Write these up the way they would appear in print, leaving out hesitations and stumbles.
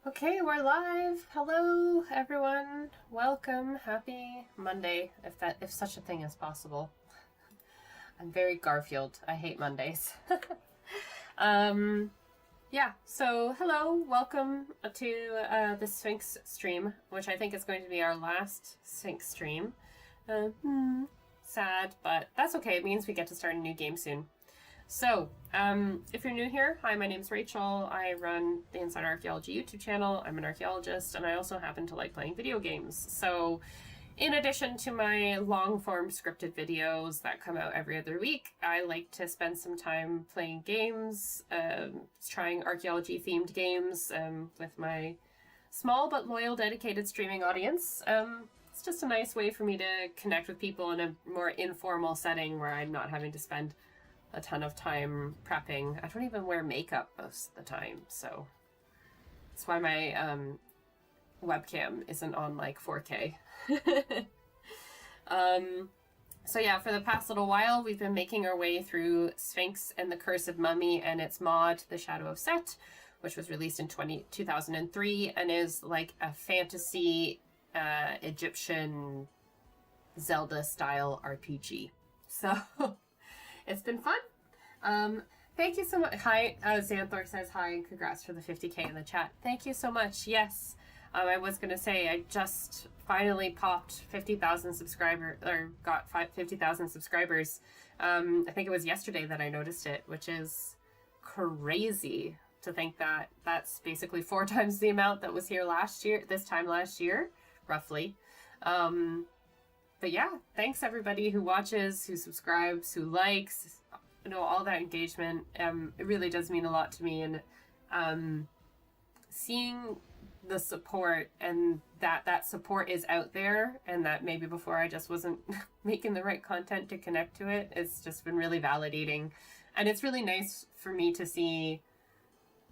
Okay, we're live. Hello, everyone. Welcome. Happy Monday, if such a thing is possible. I'm very Garfield. I hate Mondays. Yeah. So hello, welcome to the Sphinx stream, which I think is going to be our last Sphinx stream. Sad, but that's okay. It means we get to start a new game soon. So, if you're new here, hi, my name's Rachel. I run the Inside Archaeology YouTube channel. I'm an archaeologist, and I also happen to like playing video games. So, in addition to my long-form scripted videos that come out every other week, I like to spend some time playing games, trying archaeology-themed games with my small but loyal, dedicated streaming audience. It's just a nice way for me to connect with people in a more informal setting where I'm not having to spend a ton of time prepping. I don't even wear makeup most of the time, so that's why my webcam isn't on like 4K. So yeah, for the past little while, we've been making our way through Sphinx and the Curse of Mummy and its mod, The Shadow of Set, which was released in 2003 and is like a fantasy Egyptian Zelda-style RPG. So it's been fun. Thank you so much. Hi, Xanthor says hi and congrats for the 50K in the chat. Thank you so much. Yes, I was going to say I just finally popped 50,000 subscribers, or got 50,000 subscribers. I think it was yesterday that I noticed it, which is crazy to think that that's basically 4 times the amount that was here this time last year, roughly. But yeah, thanks everybody who watches, who subscribes, who likes, all that engagement. It really does mean a lot to me, and seeing the support and that support is out there, and that maybe before I just wasn't making the right content to connect to it, it's just been really validating. And it's really nice for me to see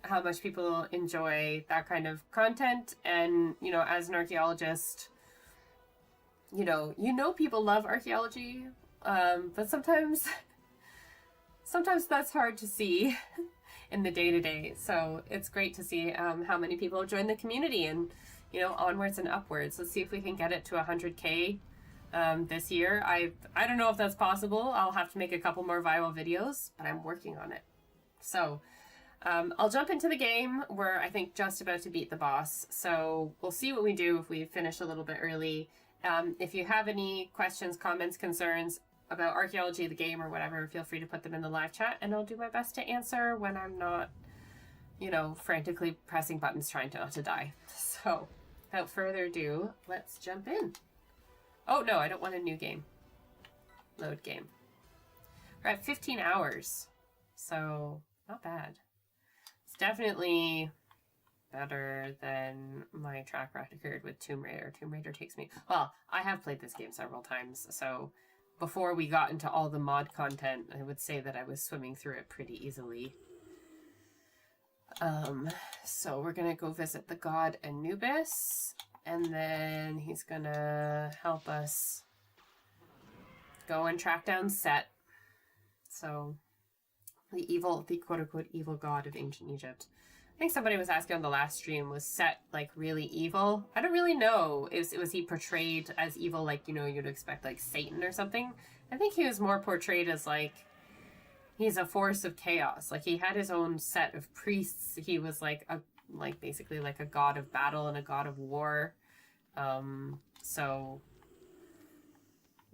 how much people enjoy that kind of content. And, as an archaeologist, people love archaeology, but sometimes that's hard to see in the day-to-day. So it's great to see how many people have joined the community, and onwards and upwards. Let's see if we can get it to 100K this year. I don't know if that's possible. I'll have to make a couple more viral videos, but I'm working on it. So I'll jump into the game. We're, I think, just about to beat the boss, so we'll see what we do if we finish a little bit early. If you have any questions, comments, concerns about archaeology, the game, or whatever, feel free to put them in the live chat, and I'll do my best to answer when I'm not, frantically pressing buttons trying not to die. So, without further ado, let's jump in. Oh, no, I don't want a new game. Load game. We're at 15 hours, so not bad. It's definitely better than my track record with Tomb Raider. Tomb Raider takes me... Well, I have played this game several times, so before we got into all the mod content, I would say that I was swimming through it pretty easily. So we're gonna go visit the god Anubis, and then he's gonna help us go and track down Set. So, the quote-unquote evil god of ancient Egypt. I think somebody was asking on the last stream, was Set like really evil? I don't really know. Was he portrayed as evil, like, you'd expect like Satan or something? I think he was more portrayed as like, he's a force of chaos. Like, he had his own set of priests. He was basically like a god of battle and a god of war. So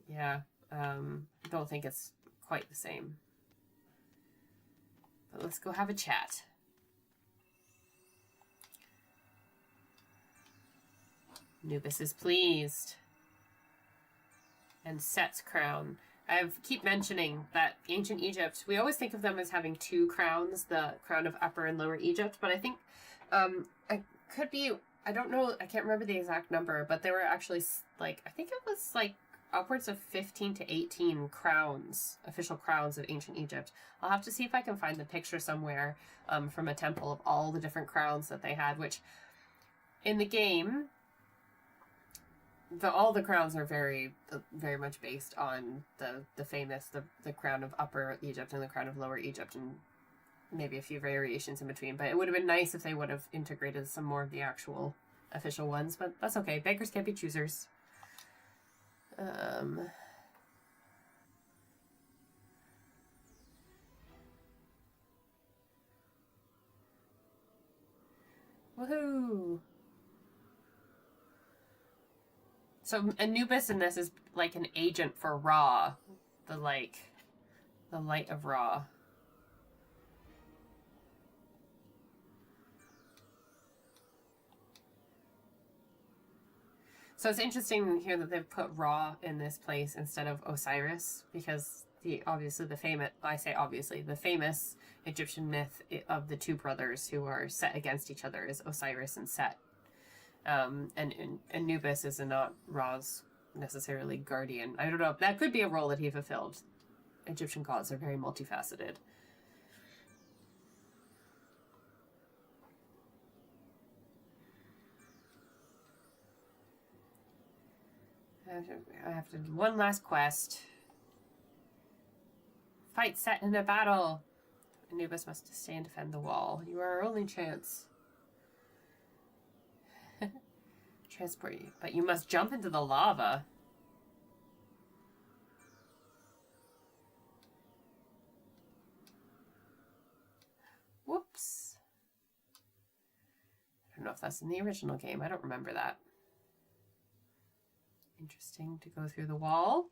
yeah, don't think it's quite the same. But let's go have a chat. Anubis is pleased. And Set's crown. I keep mentioning that ancient Egypt, we always think of them as having 2 crowns, the crown of Upper and Lower Egypt, but I think I could be, I don't know, I can't remember the exact number, but there were actually I think it was upwards of 15 to 18 crowns, official crowns of ancient Egypt. I'll have to see if I can find the picture somewhere from a temple of all the different crowns that they had, which in the game, all the crowns are very much based on the famous, the crown of Upper Egypt and the crown of Lower Egypt, and maybe a few variations in between. But it would have been nice if they would have integrated some more of the actual official ones. But that's okay. Beggars can't be choosers. Woohoo! So Anubis in this is like an agent for Ra, the light of Ra. So it's interesting here that they've put Ra in this place instead of Osiris, because the famous Egyptian myth of the two brothers who are set against each other is Osiris and Set. And Anubis is not Ra's necessarily guardian. I don't know. That could be a role that he fulfilled. Egyptian gods are very multifaceted. I have to do one last quest. Fight Set in a battle. Anubis must stay and defend the wall. You are our only chance. Transport you, but you must jump into the lava. Whoops. I don't know if that's in the original game. I don't remember that. Interesting to go through the wall.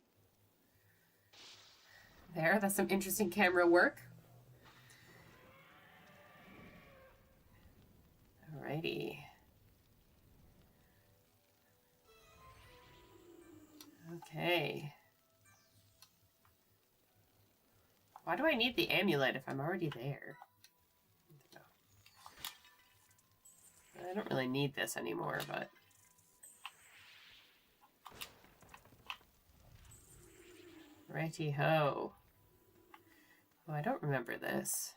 There, that's some interesting camera work. Alrighty. Okay. Why do I need the amulet if I'm already there? I don't really need this anymore, but... Righty-ho. Oh, I don't remember this.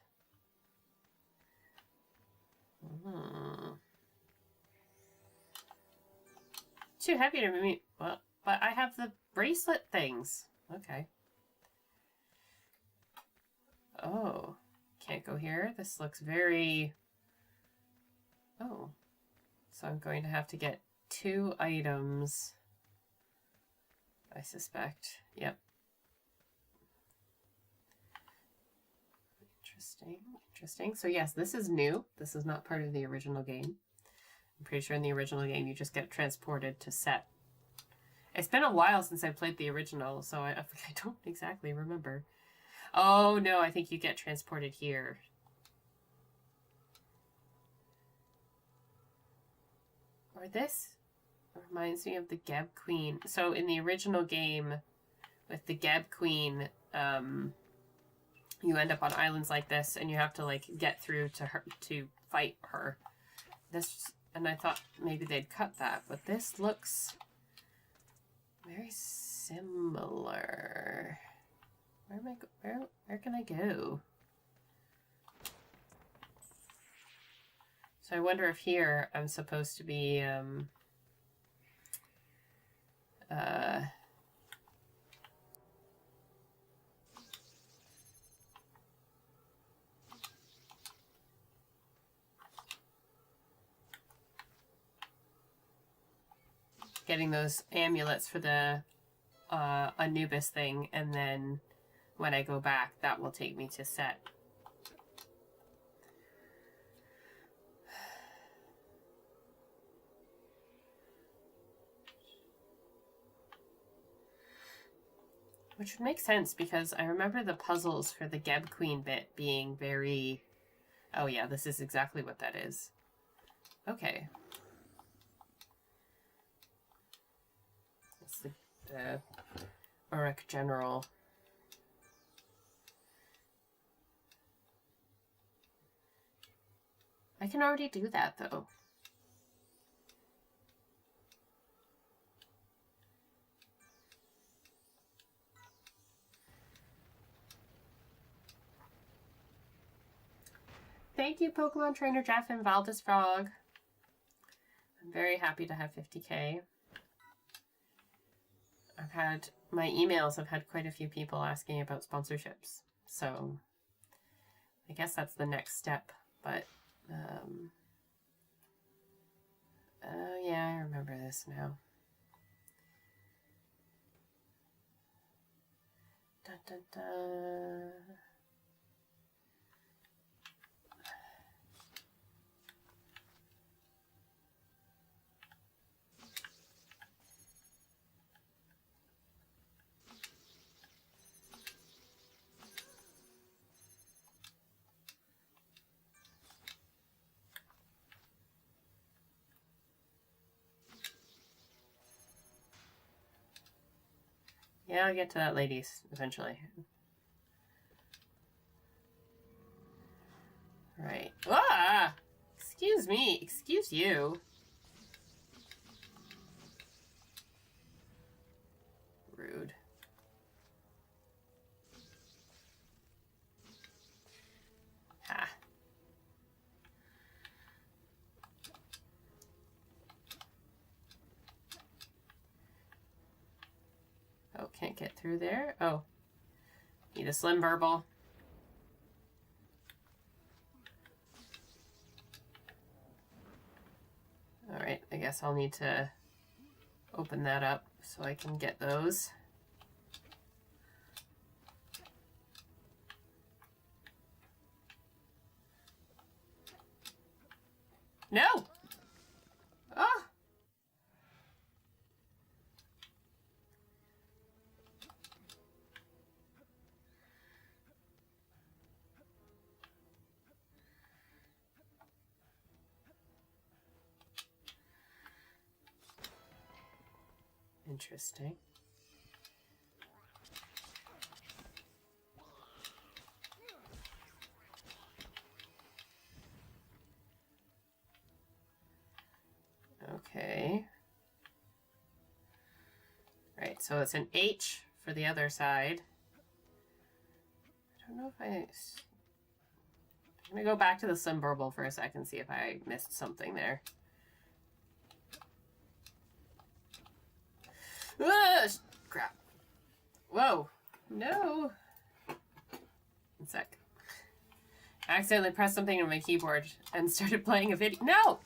Too heavy to me. Well, but I have the bracelet things. Okay. Oh, can't go here. This looks very... Oh, so I'm going to have to get 2 items, I suspect. Yep. Interesting. So yes, this is new. This is not part of the original game. I'm pretty sure in the original game you just get transported to Set. It's been a while since I played the original, so I don't exactly remember. Oh no, I think you get transported here. Or this reminds me of the Geb Queen. So in the original game with the Geb Queen, you end up on islands like this and you have to like get through to her to fight her. This, and I thought maybe they'd cut that, but this looks very similar. Where can I go? So I wonder if here I'm supposed to be getting those amulets for the Anubis thing, and then when I go back, that will take me to Set. Which would make sense because I remember the puzzles for the Geb Queen bit being very... Oh yeah, this is exactly what that is. Okay. That's the Uruk General. I can already do that though. Thank you, Pokemon Trainer Jeff and Valdez Frog. I'm very happy to have 50K. My emails have had quite a few people asking about sponsorships. So I guess that's the next step, but oh yeah, I remember this now. Dun, dun, dun. Yeah, I'll get to that, ladies, eventually. Right. Ah! Excuse me. Excuse you. Rude. Ha. Oh, can't get through there? Oh. Need a slim burble. Alright, I guess I'll need to open that up so I can get those. No! Oh! Interesting. Okay. Right, so it's an H for the other side. I don't know if I'm gonna go back to the slim burble for a second, see if I missed something there. Ah, crap. Whoa. No. One sec. I accidentally pressed something on my keyboard and started playing a video. No!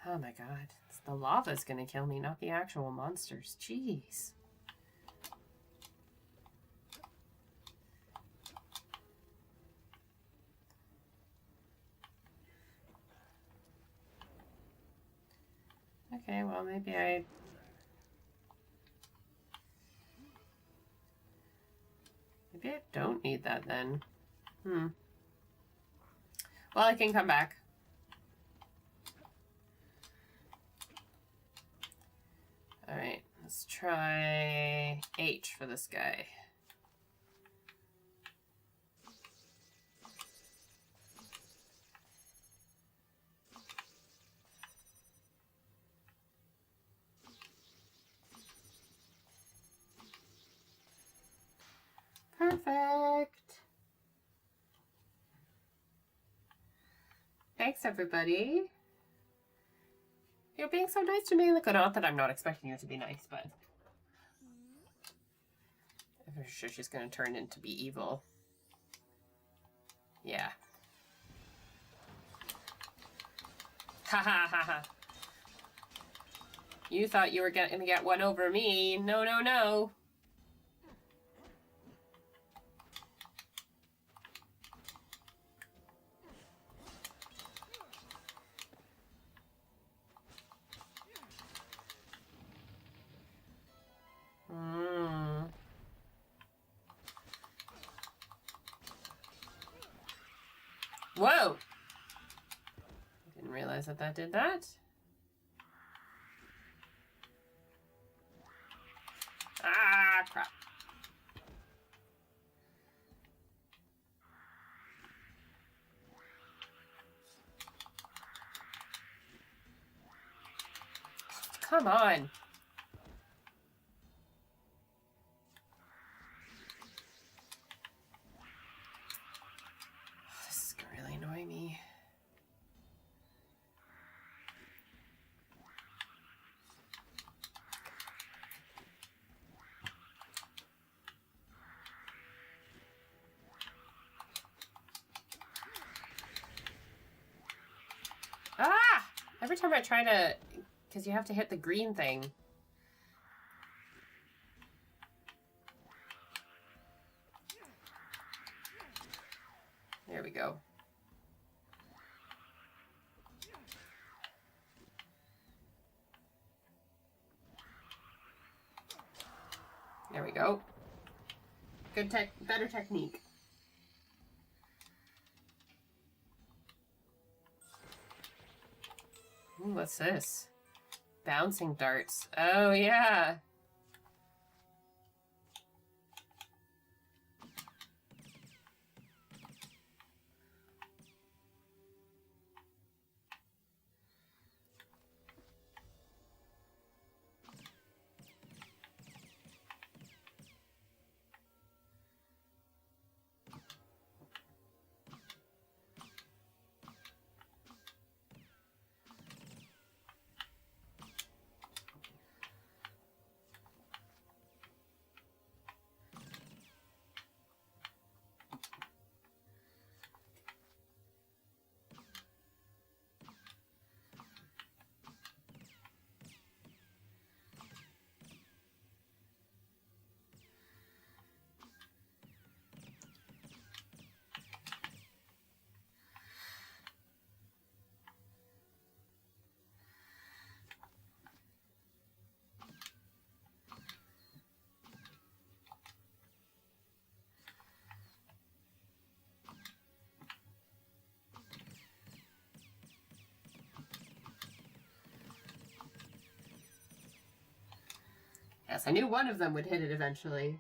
Oh my god. It's the lava's gonna kill me, not the actual monsters. Jeez. Okay, well, maybe I don't need that then. Well, I can come back. Alright, let's try H for this guy. Perfect. Thanks, everybody. You're being so nice to me. Look, not that I'm not expecting you to be nice, but I'm sure she's going to turn into be evil. Yeah. Ha ha ha ha. You thought you were going to get one over me. No, no, no. Whoa! Didn't realize that that did that. Ah, crap. Come on. This is gonna really annoy me. Every time I try to, because you have to hit the green thing. There we go. There we go. Good better technique. Ooh, what's this? Bouncing darts. Oh, yeah. Yes, I knew one of them would hit it eventually.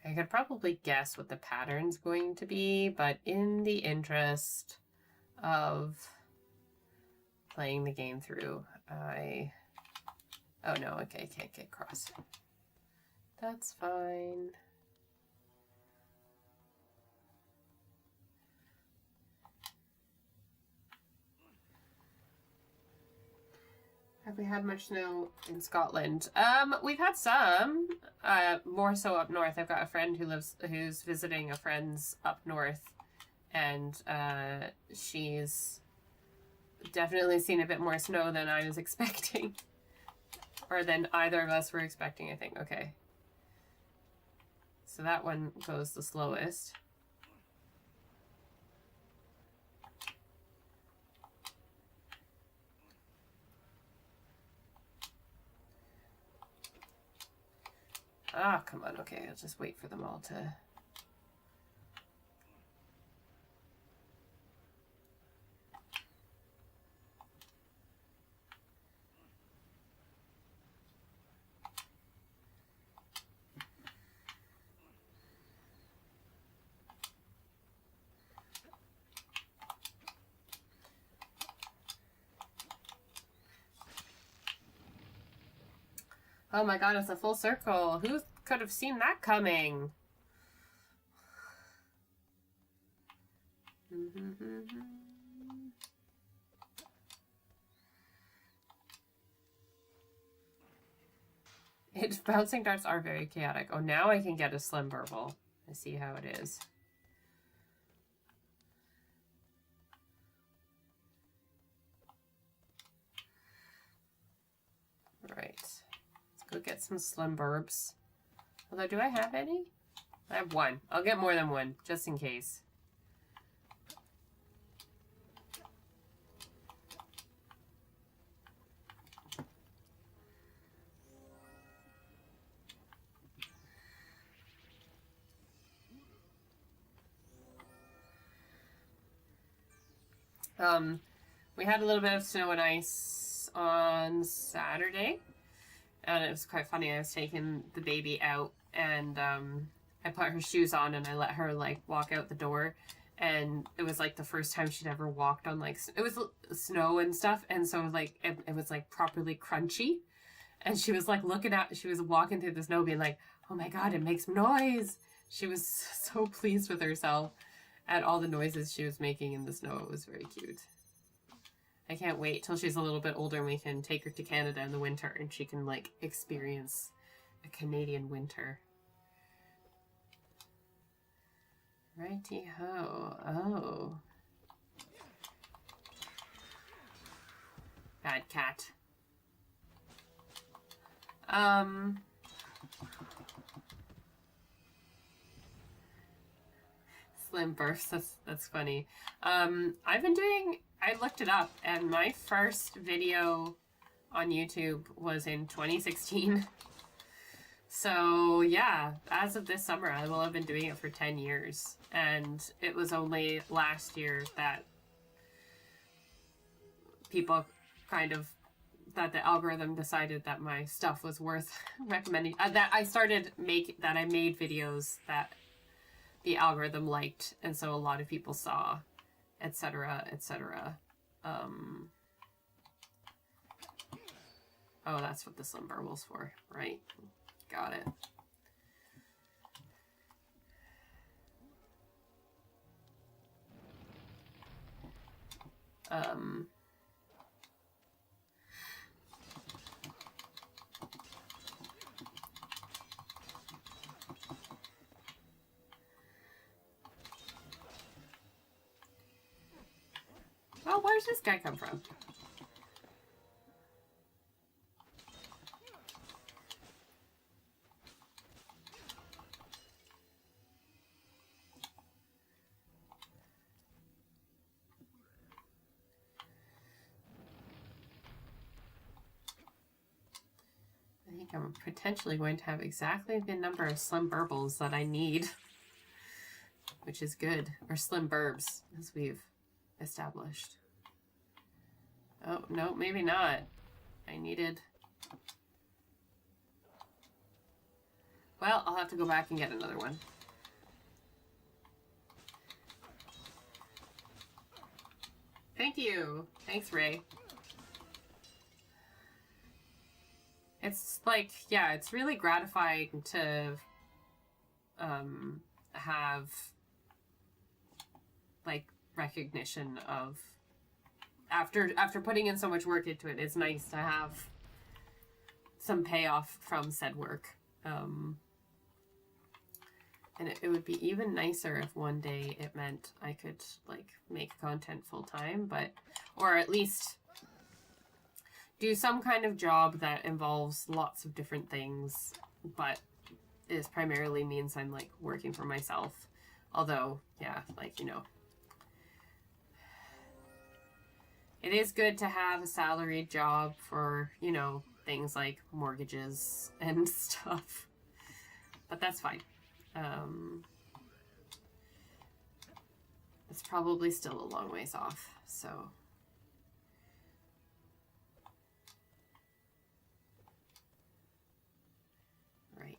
I could probably guess what the pattern's going to be, but in the interest of playing the game through, oh no, okay, I can't get across. That's fine. Have we had much snow in Scotland? We've had some, more so up north. I've got a friend who's visiting a friend's up north, and she's definitely seen a bit more snow than I was expecting. Or than either of us were expecting, I think. Okay. So that one goes the slowest. Ah, come on. Okay, I'll just wait for them all to... Oh my god, it's a full circle. Who could have seen that coming? Bouncing darts are very chaotic. Oh, now I can get a slim burble. I see how it is. Right. Go get some slim burbs. Although, do I have any? I have one. I'll get more than one, just in case. We had a little bit of snow and ice on Saturday. And it was quite funny. I was taking the baby out, and I put her shoes on, and I let her like walk out the door, and it was like the first time she'd ever walked on like it was snow and stuff, and so like it was like properly crunchy, and she was like she was walking through the snow, being like, "Oh my god, it makes noise!" She was so pleased with herself at all the noises she was making in the snow. It was very cute. I can't wait till she's a little bit older and we can take her to Canada in the winter and she can, like, experience a Canadian winter. Righty-ho. Oh. Bad cat. Slim births, that's funny. I've been doing, I looked it up, and my first video on YouTube was in 2016. So yeah, as of this summer, I will have been doing it for 10 years. And it was only last year that people kind of, that the algorithm decided that my stuff was worth recommending. That I made videos that the algorithm liked, and so a lot of people saw, etc., etc. Oh, that's what the slim burble's for, right? Got it. Well, where's this guy come from? I think I'm potentially going to have exactly the number of slim burbles that I need, which is good. Or slim burbs, as we've established. Oh, no, maybe not. I needed... Well, I'll have to go back and get another one. Thank you. Thanks, Ray. It's like, yeah, it's really gratifying to have like recognition of after putting in so much work into it. It's nice to have some payoff from said work. And it would be even nicer if one day it meant I could like make content full time, or at least do some kind of job that involves lots of different things, but is primarily means I'm like working for myself. Although, yeah, like, you know, it is good to have a salaried job for, you know, things like mortgages and stuff. But that's fine. It's probably still a long ways off, so... Right.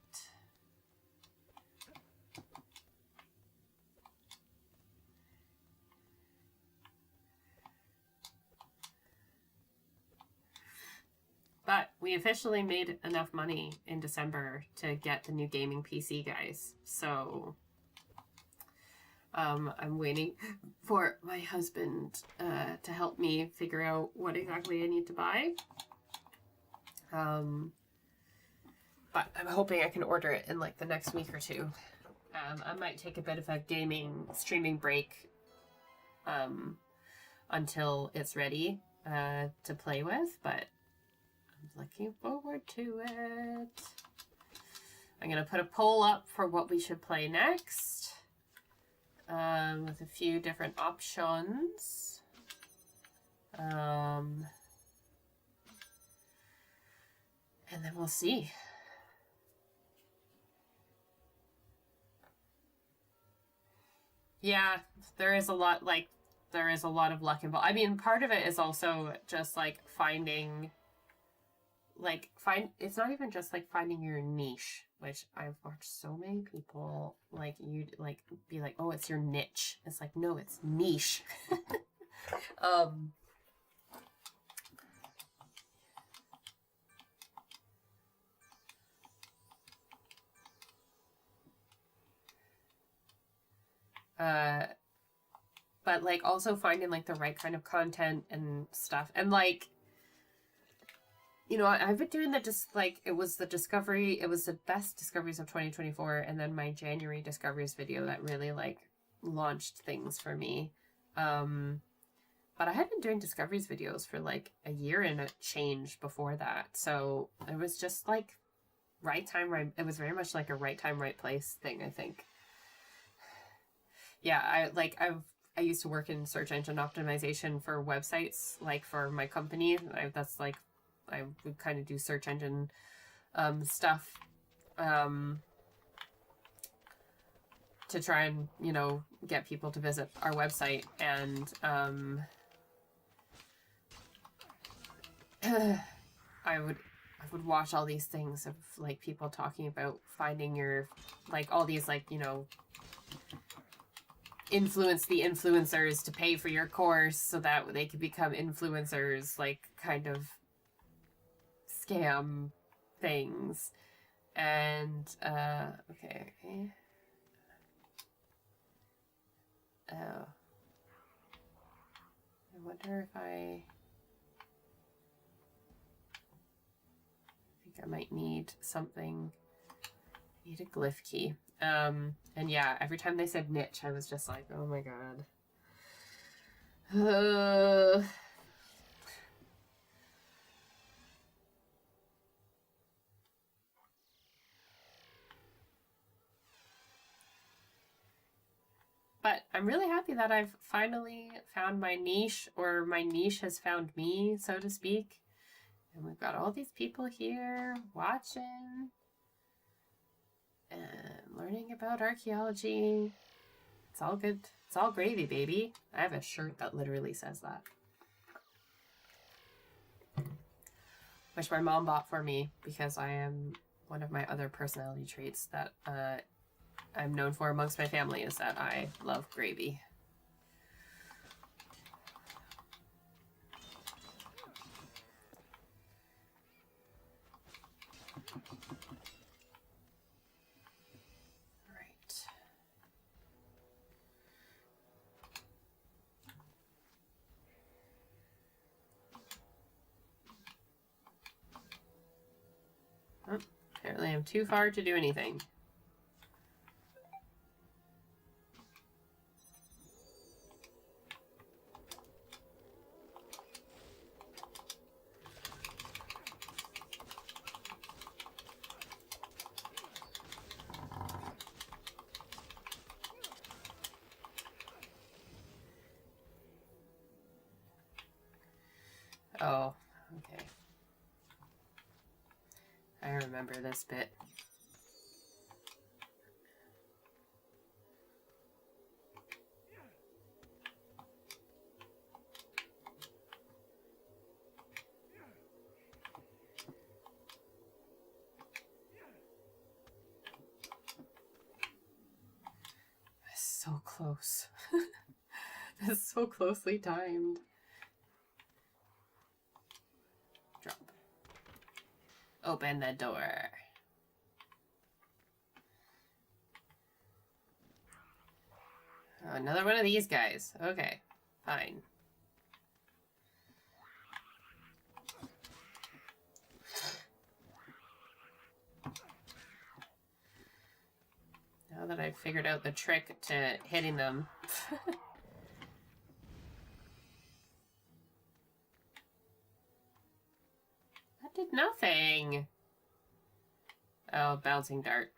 But we officially made enough money in December to get the new gaming PC, guys. So I'm waiting for my husband to help me figure out what exactly I need to buy. But I'm hoping I can order it in like the next week or two. I might take a bit of a gaming streaming break until it's ready to play with, but I'm looking forward to it. I'm going to put a poll up for what we should play next with a few different options. And then we'll see. Yeah, there is a lot of luck involved. I mean, part of it is also just like finding, it's not even just like finding your niche, which I've watched so many people like you like be like, oh, it's your niche. It's like, no, it's niche. but like also finding like the right kind of content and stuff. And like, you know, I've been doing it was the best discoveries of 2024, and then my January discoveries video that really like launched things for me. But I had been doing discoveries videos for like a year and a change before that. So it was just like right time, right. It was very much like a right time, right place thing, I think. Yeah, I used to work in search engine optimization for websites, like for my company. I would kind of do search engine stuff to try and, you know, get people to visit our website. And I would watch all these things of like people talking about finding your, like all these like, you know, influence the influencers to pay for your course so that they could become influencers, like kind of scam things. And okay. Oh, I wonder if I think I might need something. I need a glyph key. And yeah, every time they said niche, I was just like, oh my god. But I'm really happy that I've finally found my niche, or my niche has found me, so to speak. And we've got all these people here watching and learning about archaeology. It's all good. It's all gravy, baby. I have a shirt that literally says that, which my mom bought for me because I am one of my other personality traits that I'm known for amongst my family is that I love gravy. Oh, apparently I'm too far to do anything. Oh, okay. I remember this bit. So close. It's so closely timed. Drop. Open the door. Oh, another one of these guys. Okay, fine. Now that I've figured out the trick to hitting them. That did nothing. Oh, bouncing dart.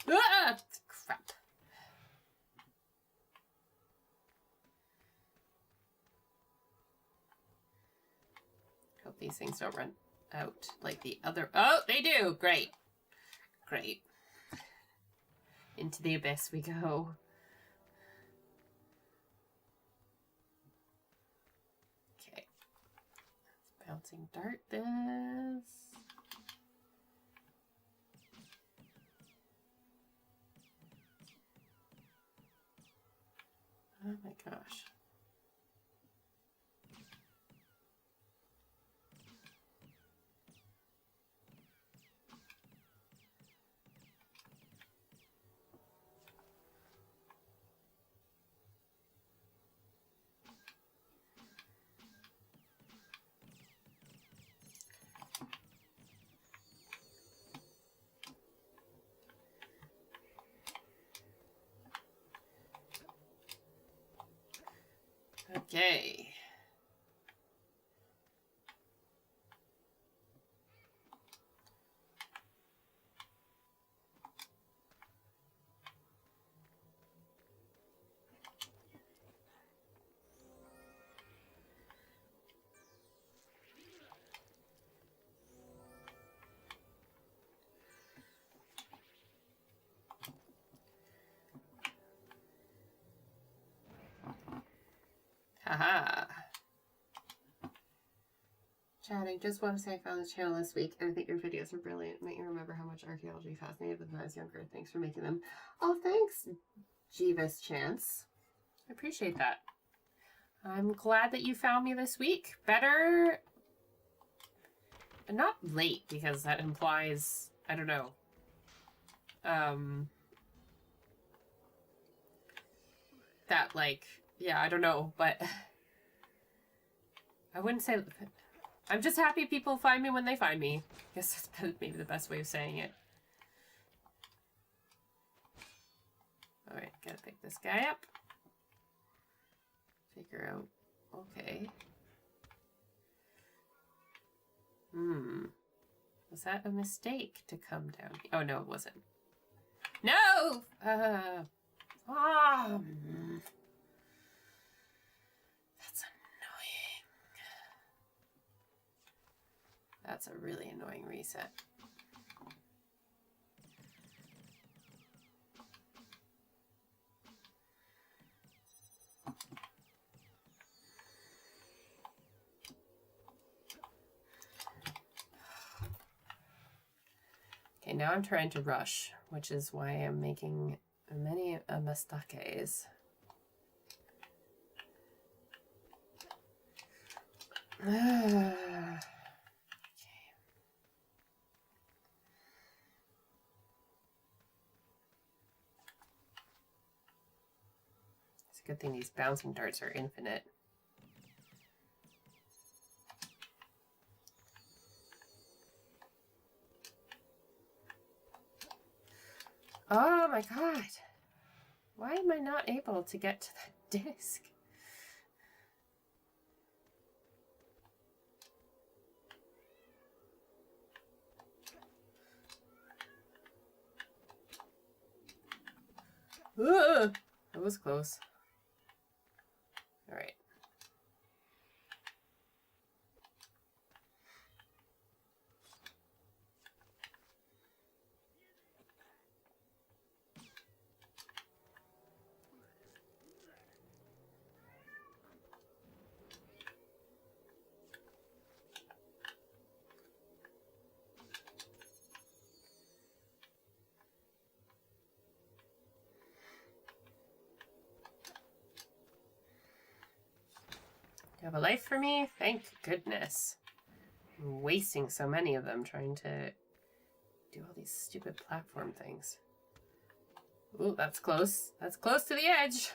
Ah! Crap. Hope these things don't run out like the other. Oh, they do! Great. Great. Into the abyss we go. Okay. Let's bouncing dart this. my gosh. Okay. Haha. Chatting, just want to say I found this channel this week and I think your videos are brilliant. Make me remember how much archaeology fascinated me when I was younger. Thanks for making them. Oh, thanks, Jeeves Chance. I appreciate that. I'm glad that you found me this week. Better... not late, because that implies... I don't know. That, like... yeah, I don't know, but... I wouldn't say... I'm just happy people find me when they find me. I guess that's maybe the best way of saying it. Alright, gotta pick this guy up. Figure out... okay. Was that a mistake to come down here? Oh, no, it wasn't. No! That's annoying. That's a really annoying reset. Okay, now I'm trying to rush, which is why I'm making many mistakes. Okay. It's a good thing these bouncing darts are infinite. Oh my god! Why am I not able to get to that disc? Ugh, that was close. All right. You have a life for me? Thank goodness. I'm wasting so many of them trying to do all these stupid platform things. Ooh, that's close. That's close to the edge.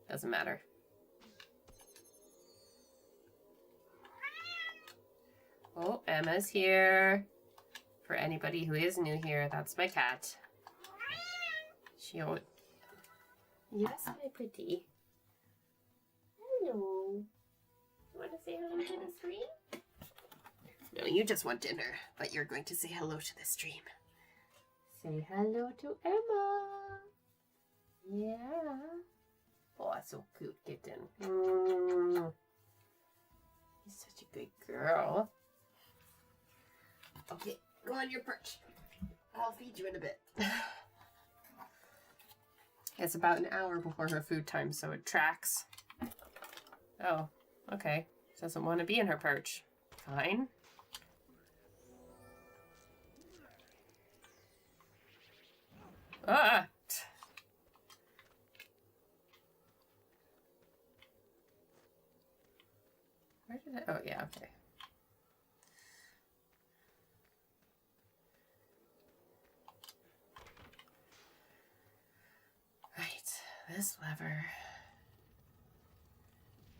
Doesn't matter. Oh, Emma's here. For anybody who is new here, that's my cat. She always... Yes, my pretty. Hello. You want to say hello to the stream? No, you just want dinner, but you're going to say hello to the stream. Say hello to Emma. Yeah. Oh, that's so cute, kitten. You're such a good girl. Okay, go on your perch. I'll feed you in a bit. It's about an hour before her food time, so it tracks. Oh, okay. Doesn't want to be in her perch. Fine. Ah! Oh, yeah, okay. Right, this lever.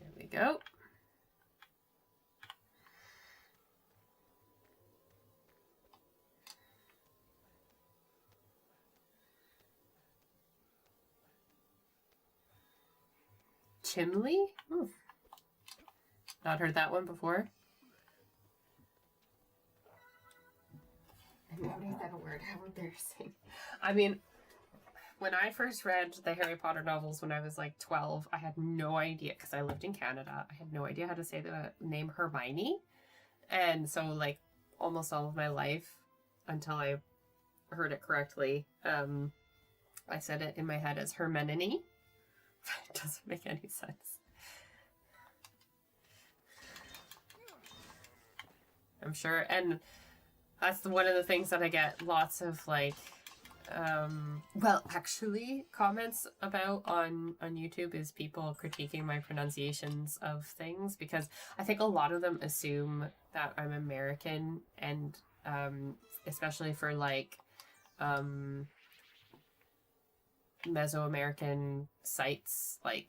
There we go. Chimley? Ooh. Not heard that one before. I've never heard that word. How embarrassing. I mean, when I first read the Harry Potter novels when I was like 12, I had no idea, because I lived in Canada, I had no idea how to say the name Hermione. And so, like, almost all of my life, until I heard it correctly, I said it in my head as Hermione. It doesn't make any sense. I'm sure, and that's one of the things that I get lots of, like, well, actually, comments about on YouTube is people critiquing my pronunciations of things, because I think a lot of them assume that I'm American, and especially for, like, Mesoamerican sites, like,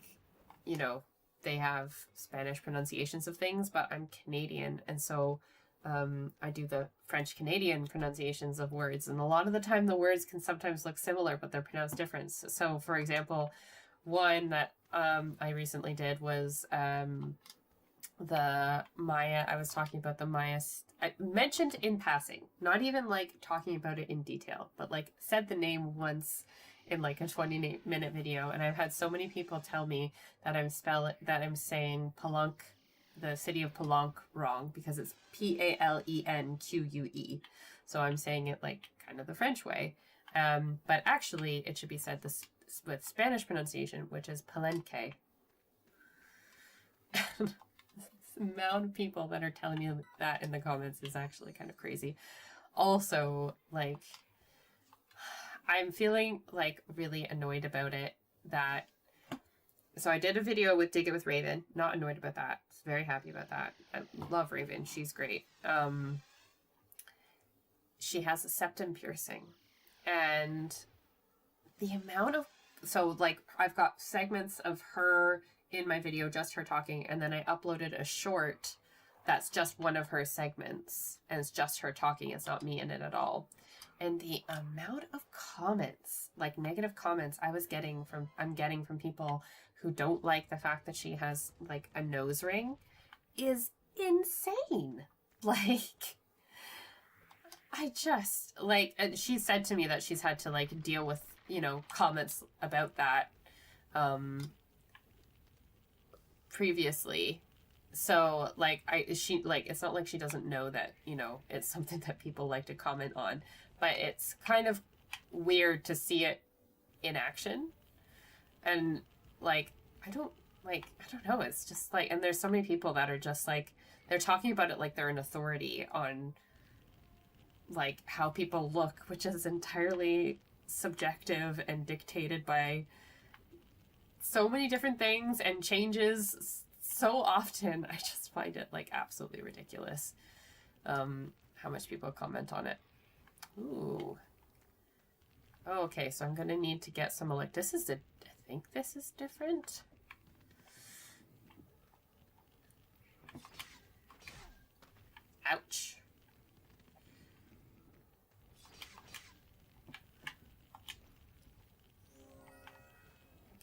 you know, they have Spanish pronunciations of things, but I'm Canadian, and so I do the French Canadian pronunciations of words, and a lot of the time the words can sometimes look similar, but they're pronounced different. So, for example, one that I recently did was the Maya. I was talking about the Maya. I mentioned in passing, not even like talking about it in detail, but like said the name once in like a 20-minute video, and I've had so many people tell me that I'm saying Palenque, the city of Palenque, wrong, because it's Palenque. So I'm saying it like kind of the French way. But actually it should be said this with Spanish pronunciation, which is Palenque. The amount of people that are telling me that in the comments is actually kind of crazy. Also, like, I'm feeling like really annoyed about it, that so I did a video with Dig It with Raven. Not annoyed about that. Very happy about that. I love Raven. She's great. She has a septum piercing. And the amount of... So, like, I've got segments of her in my video, just her talking, and then I uploaded a short that's just one of her segments. And it's just her talking. It's not me in it at all. And the amount of comments, like negative comments I'm getting from people who don't like the fact that she has like a nose ring is insane. Like, I just like, and she said to me that she's had to like deal with, you know, comments about that previously. So like it's not like she doesn't know that, you know, it's something that people like to comment on, but it's kind of weird to see it in action. And like, I don't know, it's just like, and there's so many people that are just like, they're talking about it like they're an authority on like how people look, which is entirely subjective and dictated by so many different things and changes so often. I just find it like absolutely ridiculous how much people comment on it. Ooh. Oh, okay, so I'm gonna need to get some I think this is different. Ouch.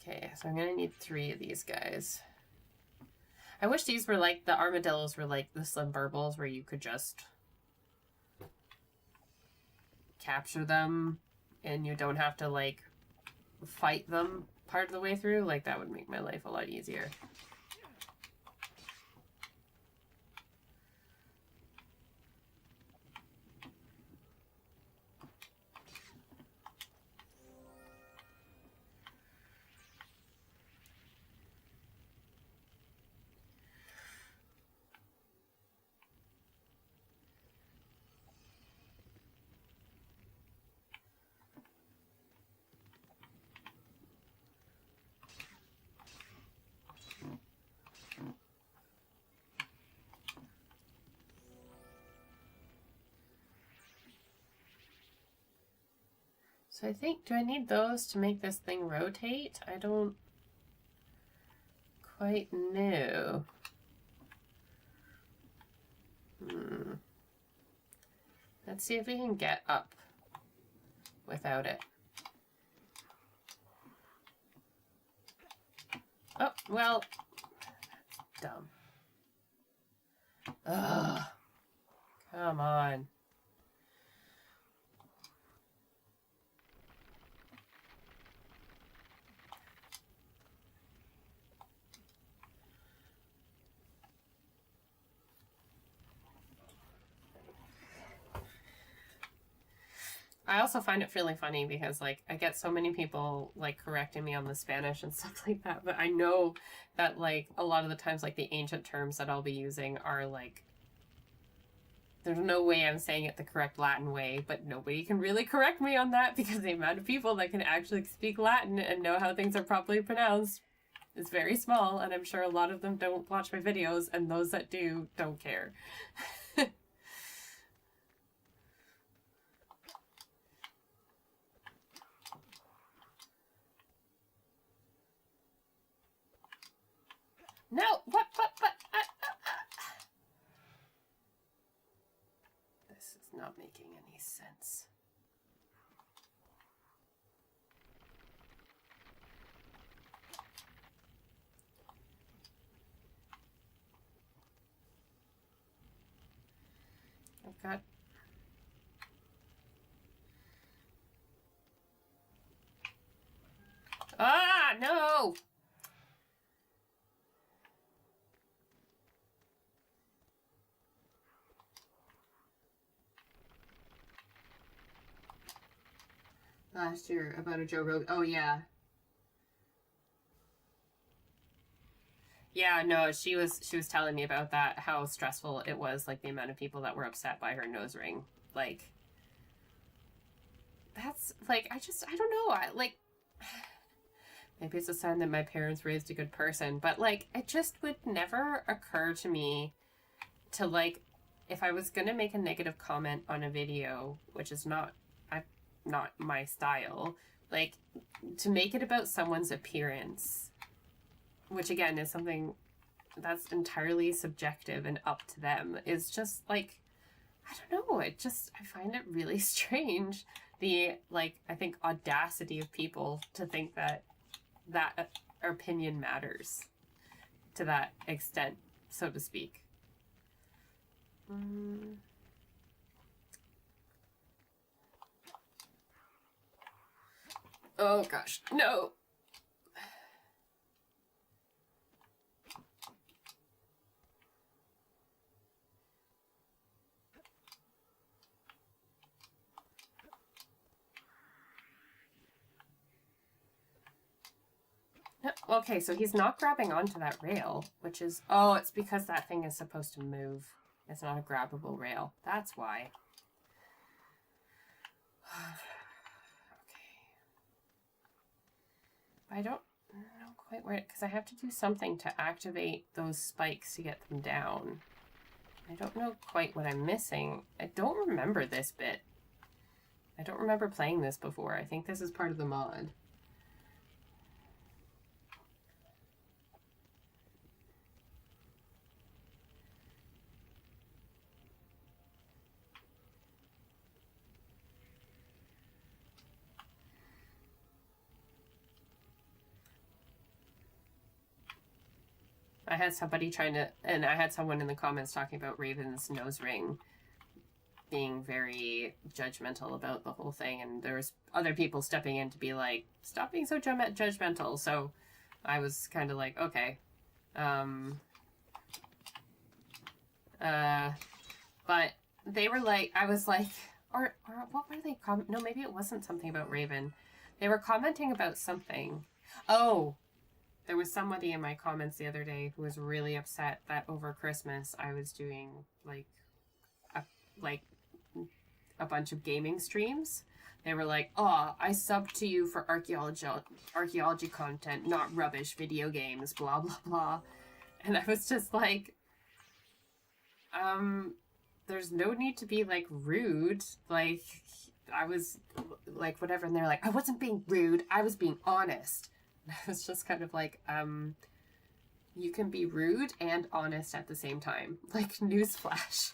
Okay, so I'm gonna need 3 of these guys. I wish these were like, the armadillos were like the slim burbles where you could just capture them and you don't have to like fight them part of the way through. Like, that would make my life a lot easier. So I think, do I need those to make this thing rotate? I don't quite know. Let's see if we can get up without it. Oh, well, dumb. Ugh. Come on. I also find it really funny because, like, I get so many people, like, correcting me on the Spanish and stuff like that, but I know that, like, a lot of the times, like, the ancient terms that I'll be using are, like, there's no way I'm saying it the correct Latin way, but nobody can really correct me on that because the amount of people that can actually speak Latin and know how things are properly pronounced is very small, and I'm sure a lot of them don't watch my videos, and those that do don't care. No, what? This is not making any sense. I've got... Ah, no! Last year about a Joe Rogan. Oh, yeah. Yeah, no, she was telling me about that, how stressful it was, like the amount of people that were upset by her nose ring. Like, that's like, I don't know. Maybe it's a sign that my parents raised a good person, but like, it just would never occur to me to, like, if I was gonna make a negative comment on a video, which is not my style, like, to make it about someone's appearance, which again is something that's entirely subjective and up to them, is just like, I don't know, I find it really strange, the, like, I think audacity of people to think that opinion matters to that extent, so to speak. Oh gosh, no. Okay, so he's not grabbing onto that rail, which is... Oh, it's because that thing is supposed to move. It's not a grabbable rail. That's why. Okay. I don't know quite where... Because I have to do something to activate those spikes to get them down. I don't know quite what I'm missing. I don't remember this bit. I don't remember playing this before. I think this is part of the mod. I had somebody and I had someone in the comments talking about Raven's nose ring being very judgmental about the whole thing, and there's other people stepping in to be like, stop being so judgmental. So I was kind of like, okay. But they were like, I was like, or what were they no, maybe it wasn't something about Raven. They were commenting about something. Oh, there was somebody in my comments the other day who was really upset that over Christmas I was doing like a bunch of gaming streams. They were like, "Oh, I subbed to you for archaeology content, not rubbish video games, blah blah blah." And I was just like, there's no need to be like rude. Like, I was like, whatever. And they're like, I wasn't being rude. I was being honest. And I was just kind of like, you can be rude and honest at the same time. Like, newsflash.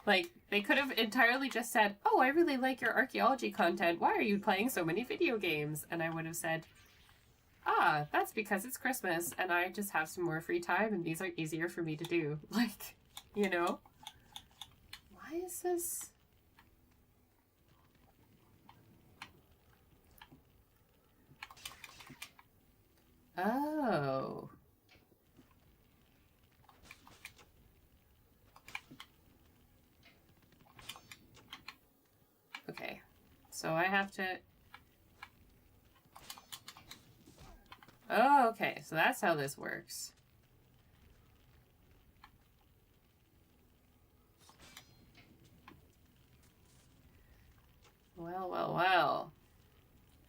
Like, they could have entirely just said, oh, I really like your archaeology content. Why are you playing so many video games? And I would have said, ah, that's because it's Christmas and I just have some more free time and these are easier for me to do. Like, you know? Why is this? Oh. Okay. So I have to... Oh, okay. So that's how this works. Well, well, well.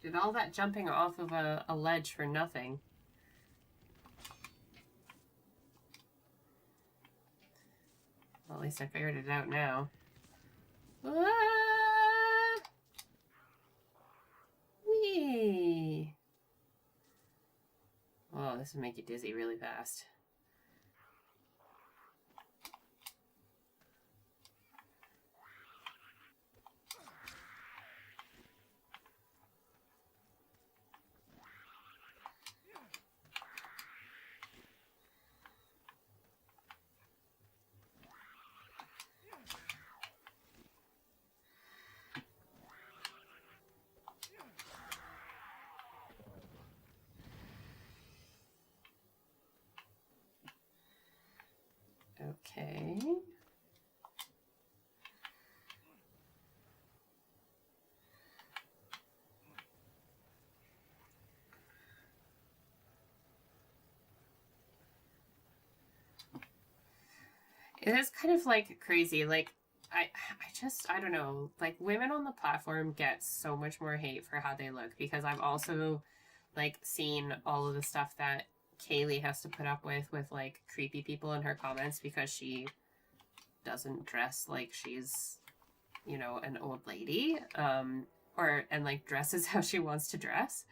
Did all that jumping off of a ledge for nothing? Well, at least I figured it out now. Ah! Whee! Oh, this would make you dizzy really fast. Okay. It is kind of like crazy. Like, I don't know. Like, women on the platform get so much more hate for how they look because I've also, like, seen all of the stuff that Kaylee has to put up with like creepy people in her comments because she doesn't dress like she's, you know, an old lady, and like dresses how she wants to dress,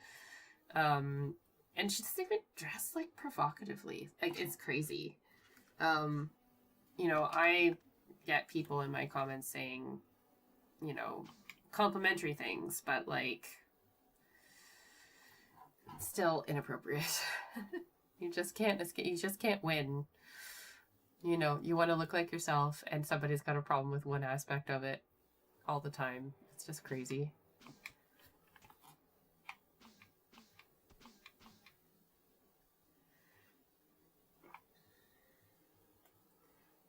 and she doesn't even dress like provocatively. Like, it's crazy. You know, I get people in my comments saying, you know, complimentary things, but like, still inappropriate. You just can't escape. You just can't win. You know, you want to look like yourself, and somebody's got a problem with one aspect of it all the time. It's just crazy.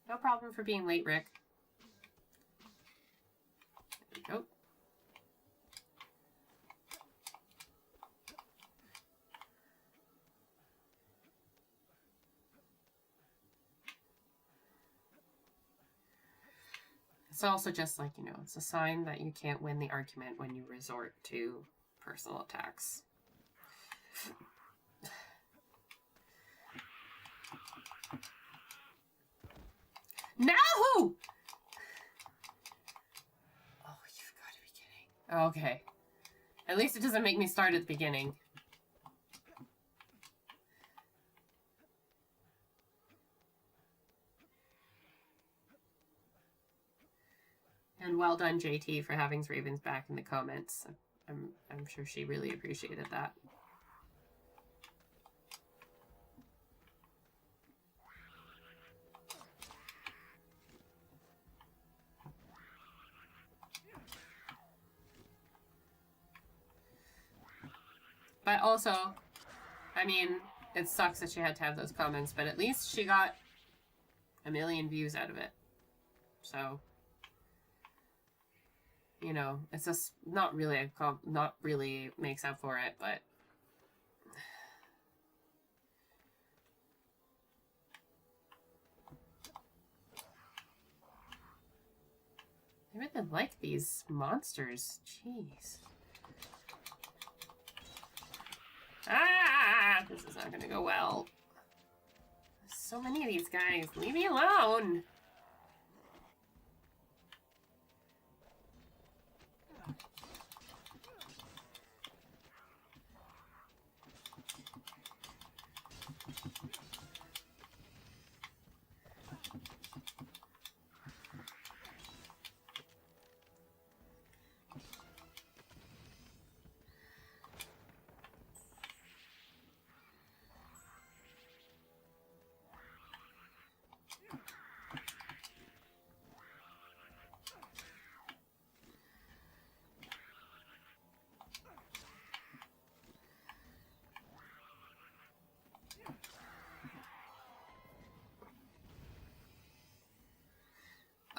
No problem for being late, Rick. There we go. It's also just like, you know, it's a sign that you can't win the argument when you resort to personal attacks. No! Oh, you've got to be kidding. Okay. At least it doesn't make me start at the beginning. And well done, JT, for having Ravens back in the comments. I'm sure she really appreciated that. But also, I mean, it sucks that she had to have those comments, but at least she got 1 million views out of it. So, you know, it's just not really makes up for it, but I really like these monsters. Jeez. Ah! This is not gonna go well. There's so many of these guys. Leave me alone!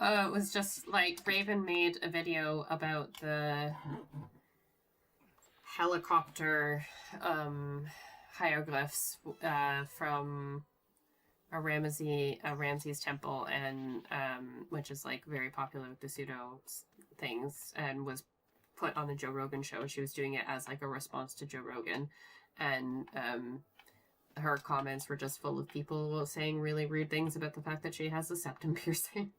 It was just like Raven made a video about the helicopter hieroglyphs from a Ramses temple, and which is like very popular with the pseudo things, and was put on the Joe Rogan show. She was doing it as like a response to Joe Rogan, and her comments were just full of people saying really rude things about the fact that she has a septum piercing.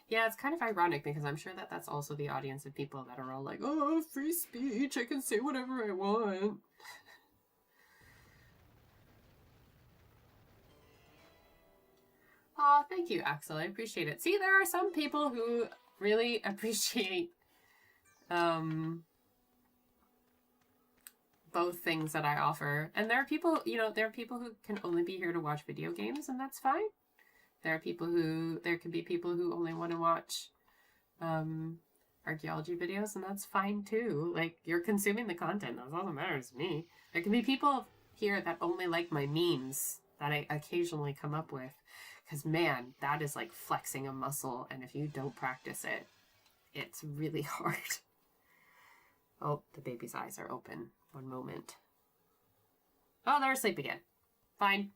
Yeah, it's kind of ironic because I'm sure that that's also the audience of people that are all like, oh, free speech, I can say whatever I want. Aw, thank you, Axel. I appreciate it. See, there are some people who really appreciate both things that I offer. And there are people, you know, there are people who can only be here to watch video games, and that's fine. There can be people who only want to watch archaeology videos, and that's fine too. Like, you're consuming the content. That's all that matters to me. There can be people here that only like my memes that I occasionally come up with. Because, man, that is like flexing a muscle, and if you don't practice it, it's really hard. Oh, the baby's eyes are open. One moment. Oh, they're asleep again. Fine.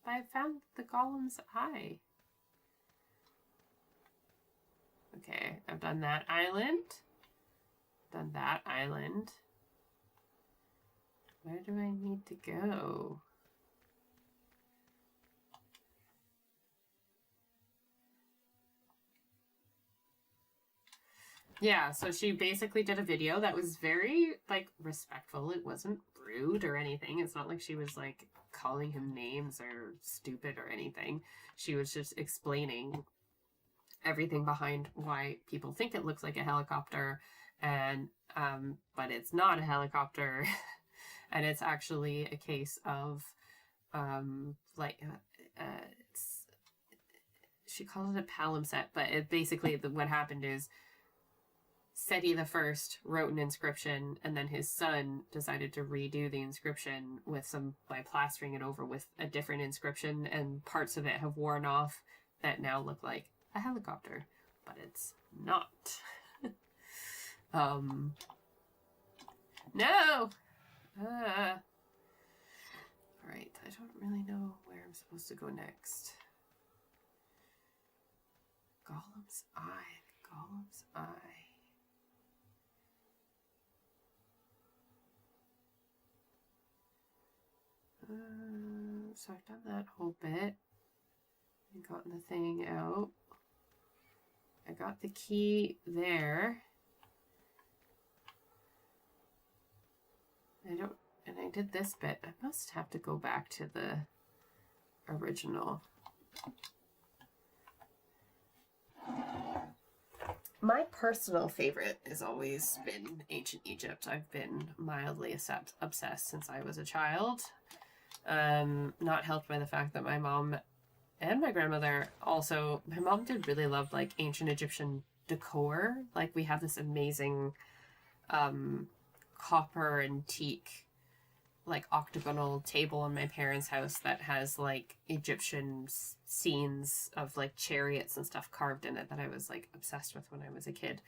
I found the golem's eye. Okay, I've done that island. Done that island. Where do I need to go? Yeah, so she basically did a video that was very, like, respectful. It wasn't rude or anything. It's not like she was, like, calling him names or stupid or anything. She was just explaining everything behind why people think it looks like a helicopter, and but it's not a helicopter. And it's actually a case of she calls it a palimpsest, but it basically what happened is Seti the First wrote an inscription, and then his son decided to redo the inscription by plastering it over with a different inscription, and parts of it have worn off that now look like a helicopter, but it's not. No! Alright, I don't really know where I'm supposed to go next. Golem's eye. Golem's eye. So I've done that whole bit. And gotten the thing out. I got the key there. And I did this bit. I must have to go back to the original. My personal favorite has always been ancient Egypt. I've been mildly obsessed since I was a child. Not helped by the fact that my mom and my grandmother also, my mom did really love like ancient Egyptian decor. Like, we have this amazing copper and teak like octagonal table in my parents' house that has like Egyptian scenes of like chariots and stuff carved in it that I was like obsessed with when I was a kid.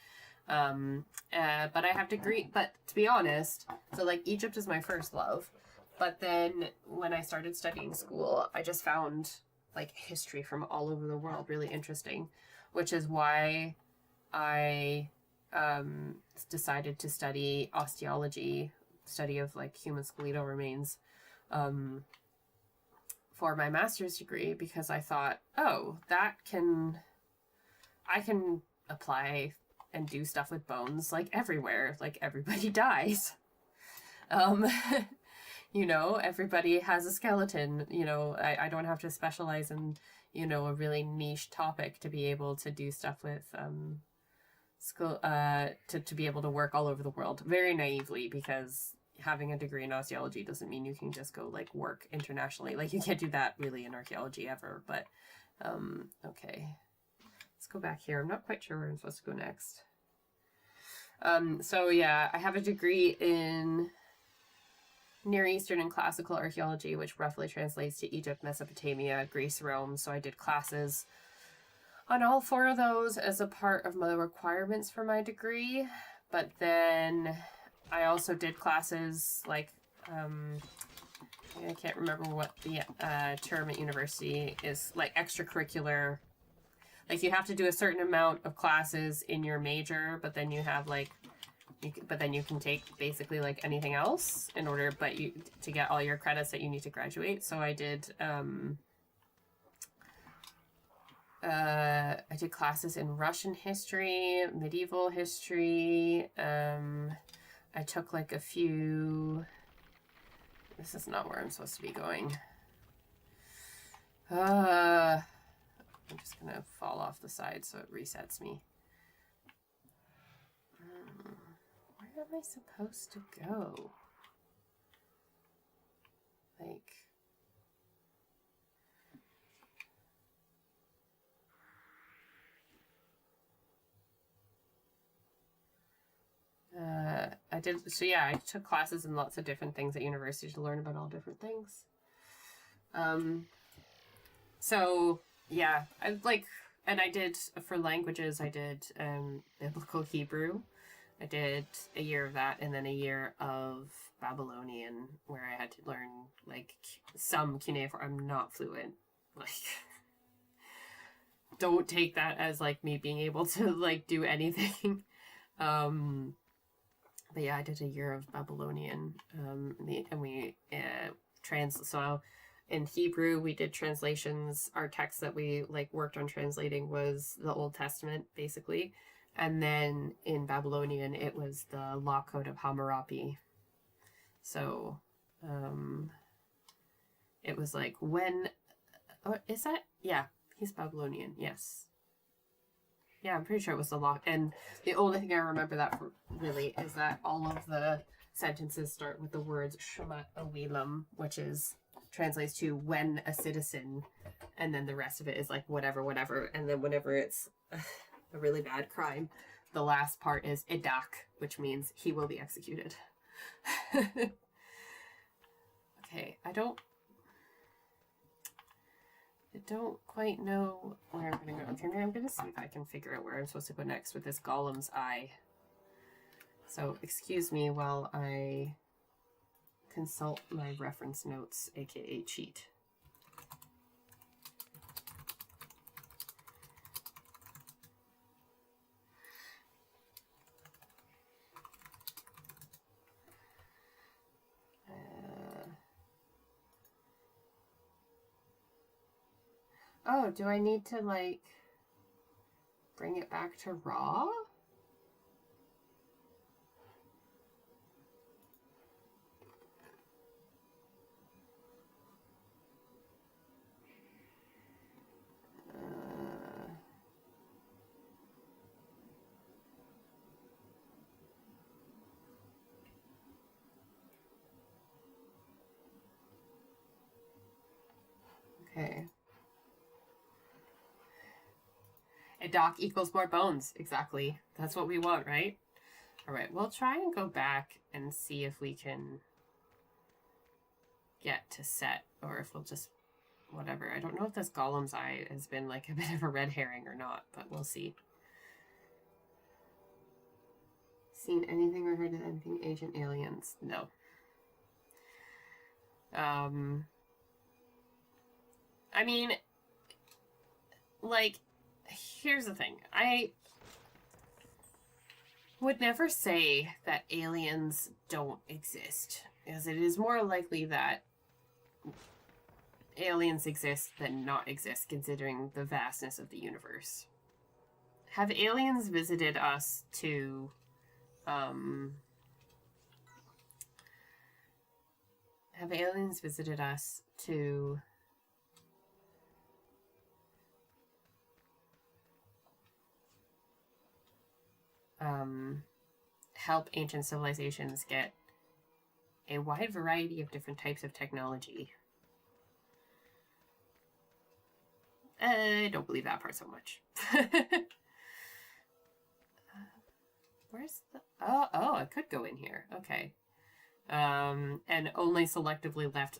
But I have to agree, but to be honest, so like Egypt is my first love. But then when I started studying school, I just found like history from all over the world really interesting, which is why I decided to study osteology, study of like human skeletal remains, for my master's degree, because I thought, oh, I can apply and do stuff with bones like everywhere. Like, everybody dies. You know, everybody has a skeleton. You know, I don't have to specialize in, you know, a really niche topic to be able to do stuff with to be able to work all over the world. Very naively, because having a degree in osteology doesn't mean you can just go like work internationally. Like, you can't do that really in archaeology ever. But okay, let's go back here. I'm not quite sure where I'm supposed to go next. So yeah, I have a degree in Near Eastern and Classical Archaeology, which roughly translates to Egypt, Mesopotamia, Greece, Rome. So I did classes on all four of those as a part of my requirements for my degree. But then I also did classes like, I can't remember what the term at university is, like extracurricular. Like you have to do a certain amount of classes in your major, but then you have like, but then you can take basically like anything else in order, but you to get all your credits that you need to graduate. So I did classes in Russian history, medieval history. I took like a few. This is not where I'm supposed to be going. I'm just gonna fall off the side so it resets me. Where am I supposed to go? Like, I took classes in lots of different things at university to learn about all different things. So yeah, and I did, for languages, I did Biblical Hebrew. I did a year of that, and then a year of Babylonian, where I had to learn like some cuneiform. I'm not fluent. Like, don't take that as like me being able to like do anything. But yeah, I did a year of Babylonian, and we so in Hebrew we did translations. Our text that we like worked on translating was the Old Testament basically, and then in Babylonian it was the Law Code of Hammurabi. So it was like when, is that, yeah, he's Babylonian, yes. Yeah, I'm pretty sure it was the law. And the only thing I remember that for really is that all of the sentences start with the words Shema Awilam, which translates to when a citizen, and then the rest of it is like whatever. And then whenever it's a really bad crime, the last part is Idak, which means he will be executed. Okay, I don't quite know where I'm going to go. Okay, I'm going to see if I can figure out where I'm supposed to go next with this golem's eye. So excuse me while I consult my reference notes, aka cheat. Oh, do I need to like bring it back to raw? Okay. A dock equals more bones. Exactly. That's what we want, right? All right, we'll try and go back and see if we can get to set, or if we'll just, whatever. I don't know if this golem's eye has been like a bit of a red herring or not, but we'll see. Seen anything or heard of anything Ancient Aliens? No. I mean, like, here's the thing. I would never say that aliens don't exist, because it is more likely that aliens exist than not exist, considering the vastness of the universe. Have aliens visited us to, help ancient civilizations get a wide variety of different types of technology? I don't believe that part so much. Where's the... Oh, I could go in here. Okay. And only selectively left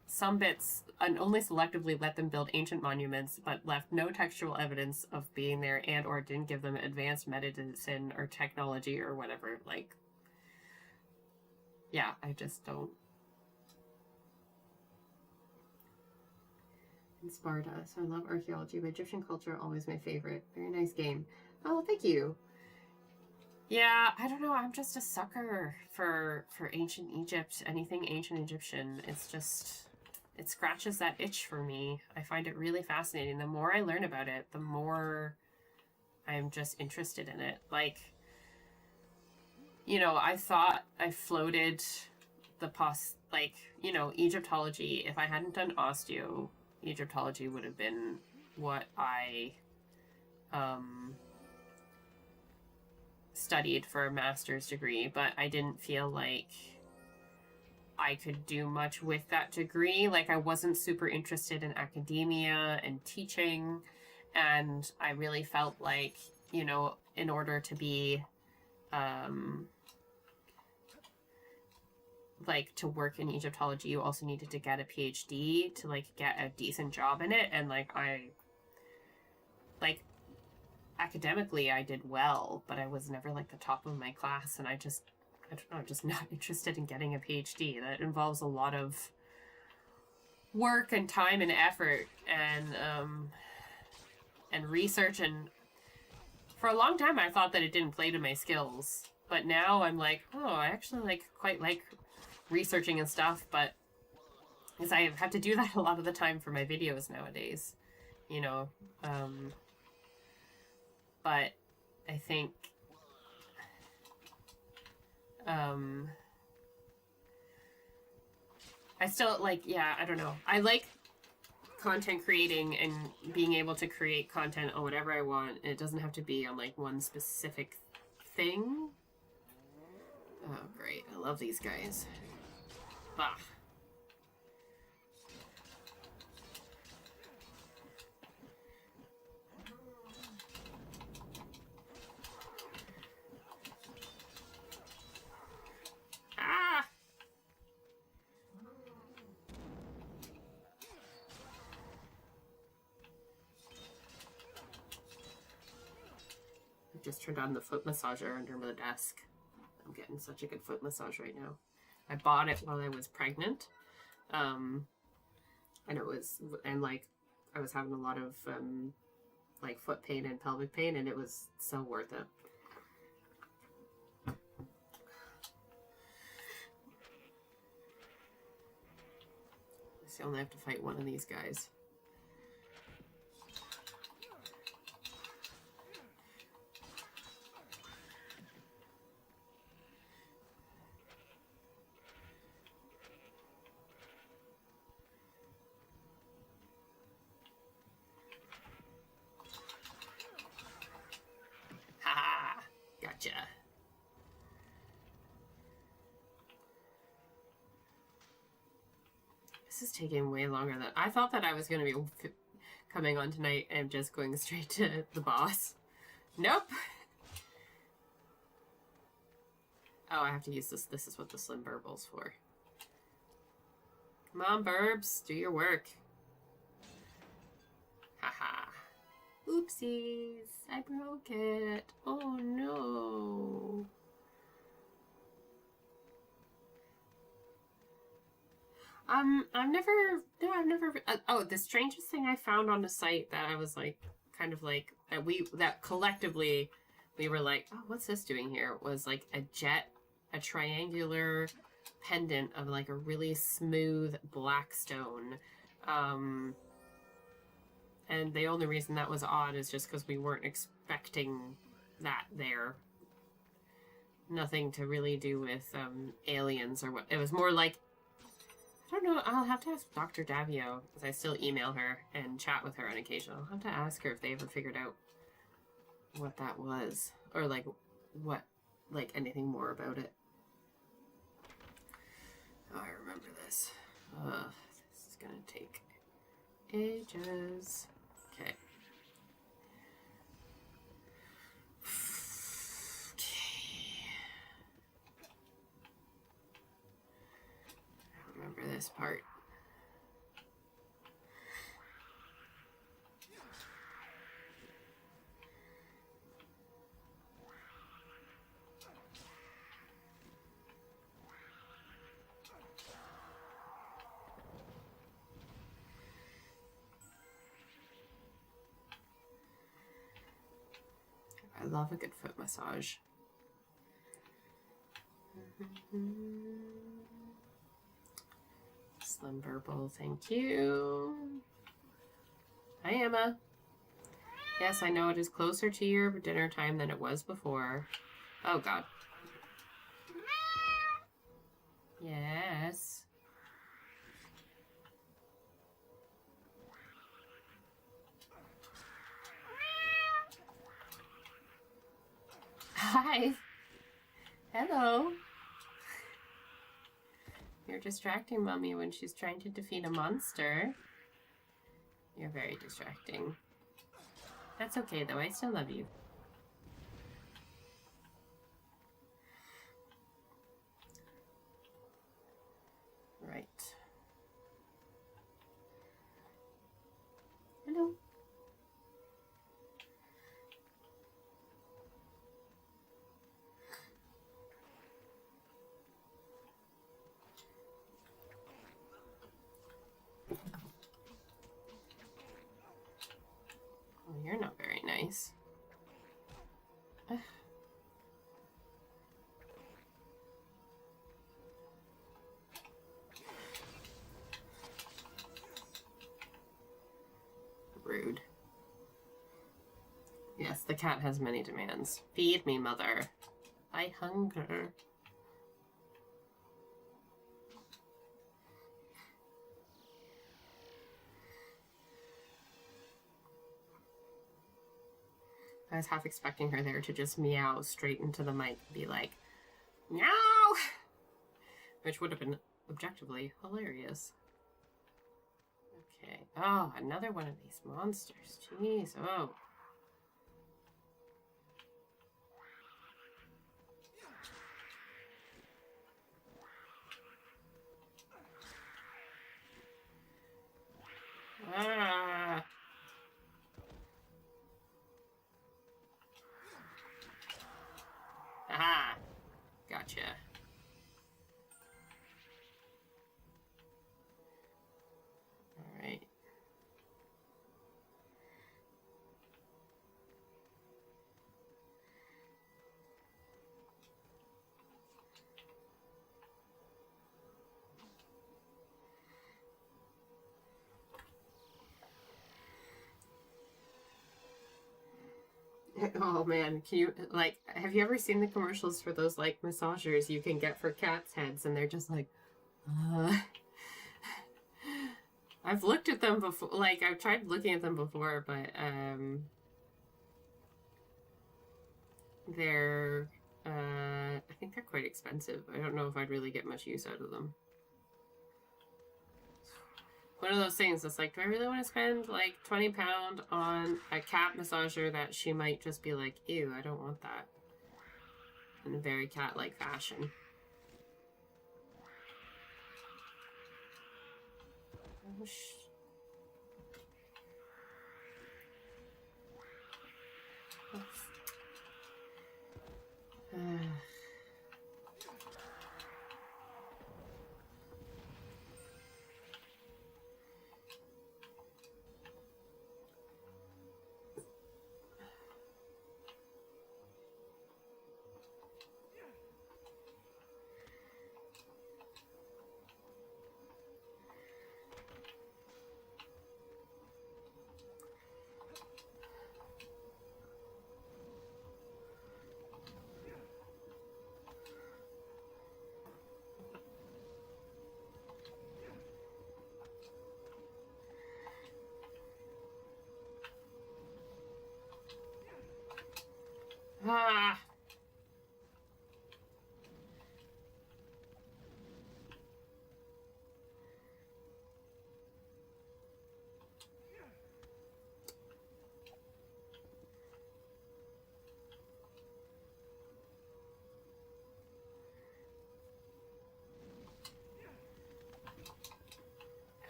some bits, and only selectively let them build ancient monuments, but left no textual evidence of being there, and or didn't give them advanced medicine or technology or whatever. Like, yeah, I just don't. In Sparta, so I love archaeology, but Egyptian culture always my favorite. Very nice game. Oh, thank you. Yeah, I don't know. I'm just a sucker for ancient Egypt. Anything ancient Egyptian. It's just it scratches that itch for me. I find it really fascinating. The more I learn about it, the more I'm just interested in it. Like, I thought I floated the Egyptology. If I hadn't done osteo, Egyptology would have been what I studied for a master's degree, but I didn't feel like I could do much with that degree. Like, I wasn't super interested in academia and teaching, and I really felt like, in order to be to work in Egyptology, you also needed to get a PhD to get a decent job in it. And academically I did well, but I was never the top of my class, and I don't know, I'm just not interested in getting a PhD. That involves a lot of work and time and effort and research, and for a long time I thought that it didn't play to my skills, but now I'm like, oh, I actually quite like researching and stuff, but because I have to do that a lot of the time for my videos nowadays, but I think I still I don't know. I like content creating and being able to create content on whatever I want. It doesn't have to be on one specific thing. Oh, great. I love these guys. Bah. Ah! I've just turned on the foot massager under the desk. I'm getting such a good foot massage right now. I bought it while I was pregnant. And I was having a lot of foot pain and pelvic pain, and it was so worth it. I only have to fight one of these guys. Ha! Gotcha. This is taking way longer than I thought. That I was going to be coming on tonight and just going straight to the boss. Nope. Oh, I have to use this. This is what the slim burbles for. Come on, burbs. Do your work. Haha. Oopsies. I broke it. Oh, no. I've never, the strangest thing I found on the site that I was that collectively we were like, oh, what's this doing here? Was a triangular pendant of a really smooth black stone. And the only reason that was odd is just because we weren't expecting that there. Nothing to really do with aliens or what. It was more I don't know. I'll have to ask Dr. Davio, because I still email her and chat with her on occasion. I'll have to ask her if they ever figured out what that was, or what anything more about it. Oh, I remember this. This is gonna take ages. Okay. this part. I love a good foot massage. Slim Burble, thank you. Hi, Emma. Yes, I know it is closer to your dinner time than it was before. Oh, God. Yes. Hi. Hello. You're distracting Mommy when she's trying to defeat a monster. You're very distracting. That's okay, though. I still love you. Right. Hello. Well, you're not very nice. Ugh. Rude. Yes, the cat has many demands. Feed me, mother. I hunger. I was half expecting her there to just meow straight into the mic and be like, meow! Which would have been objectively hilarious. Okay. Oh, another one of these monsters. Jeez. Oh. Ah. Aha. Gotcha. All right. Oh man, can you, like, have you ever seen the commercials for those, like, massagers you can get for cats' heads, and they're just like, I've looked at them before, like, I've tried looking at them before, but, they're, I think they're quite expensive. I don't know if I'd really get much use out of them. One of those things that's like, do I really want to spend like £20 on a cat massager that she might just be like, ew, I don't want that. In a very cat-like fashion. Oh, Ah.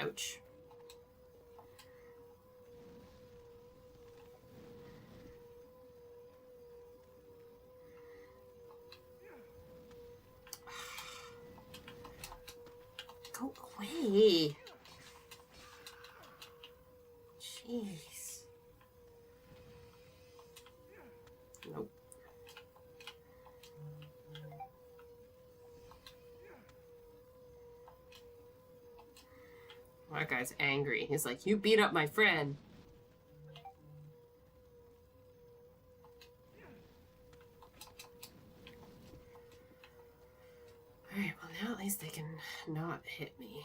Ouch. Go away. Jeez. Nope. That guy's angry. He's like, you beat up my friend. Alright, well now at least they can not hit me.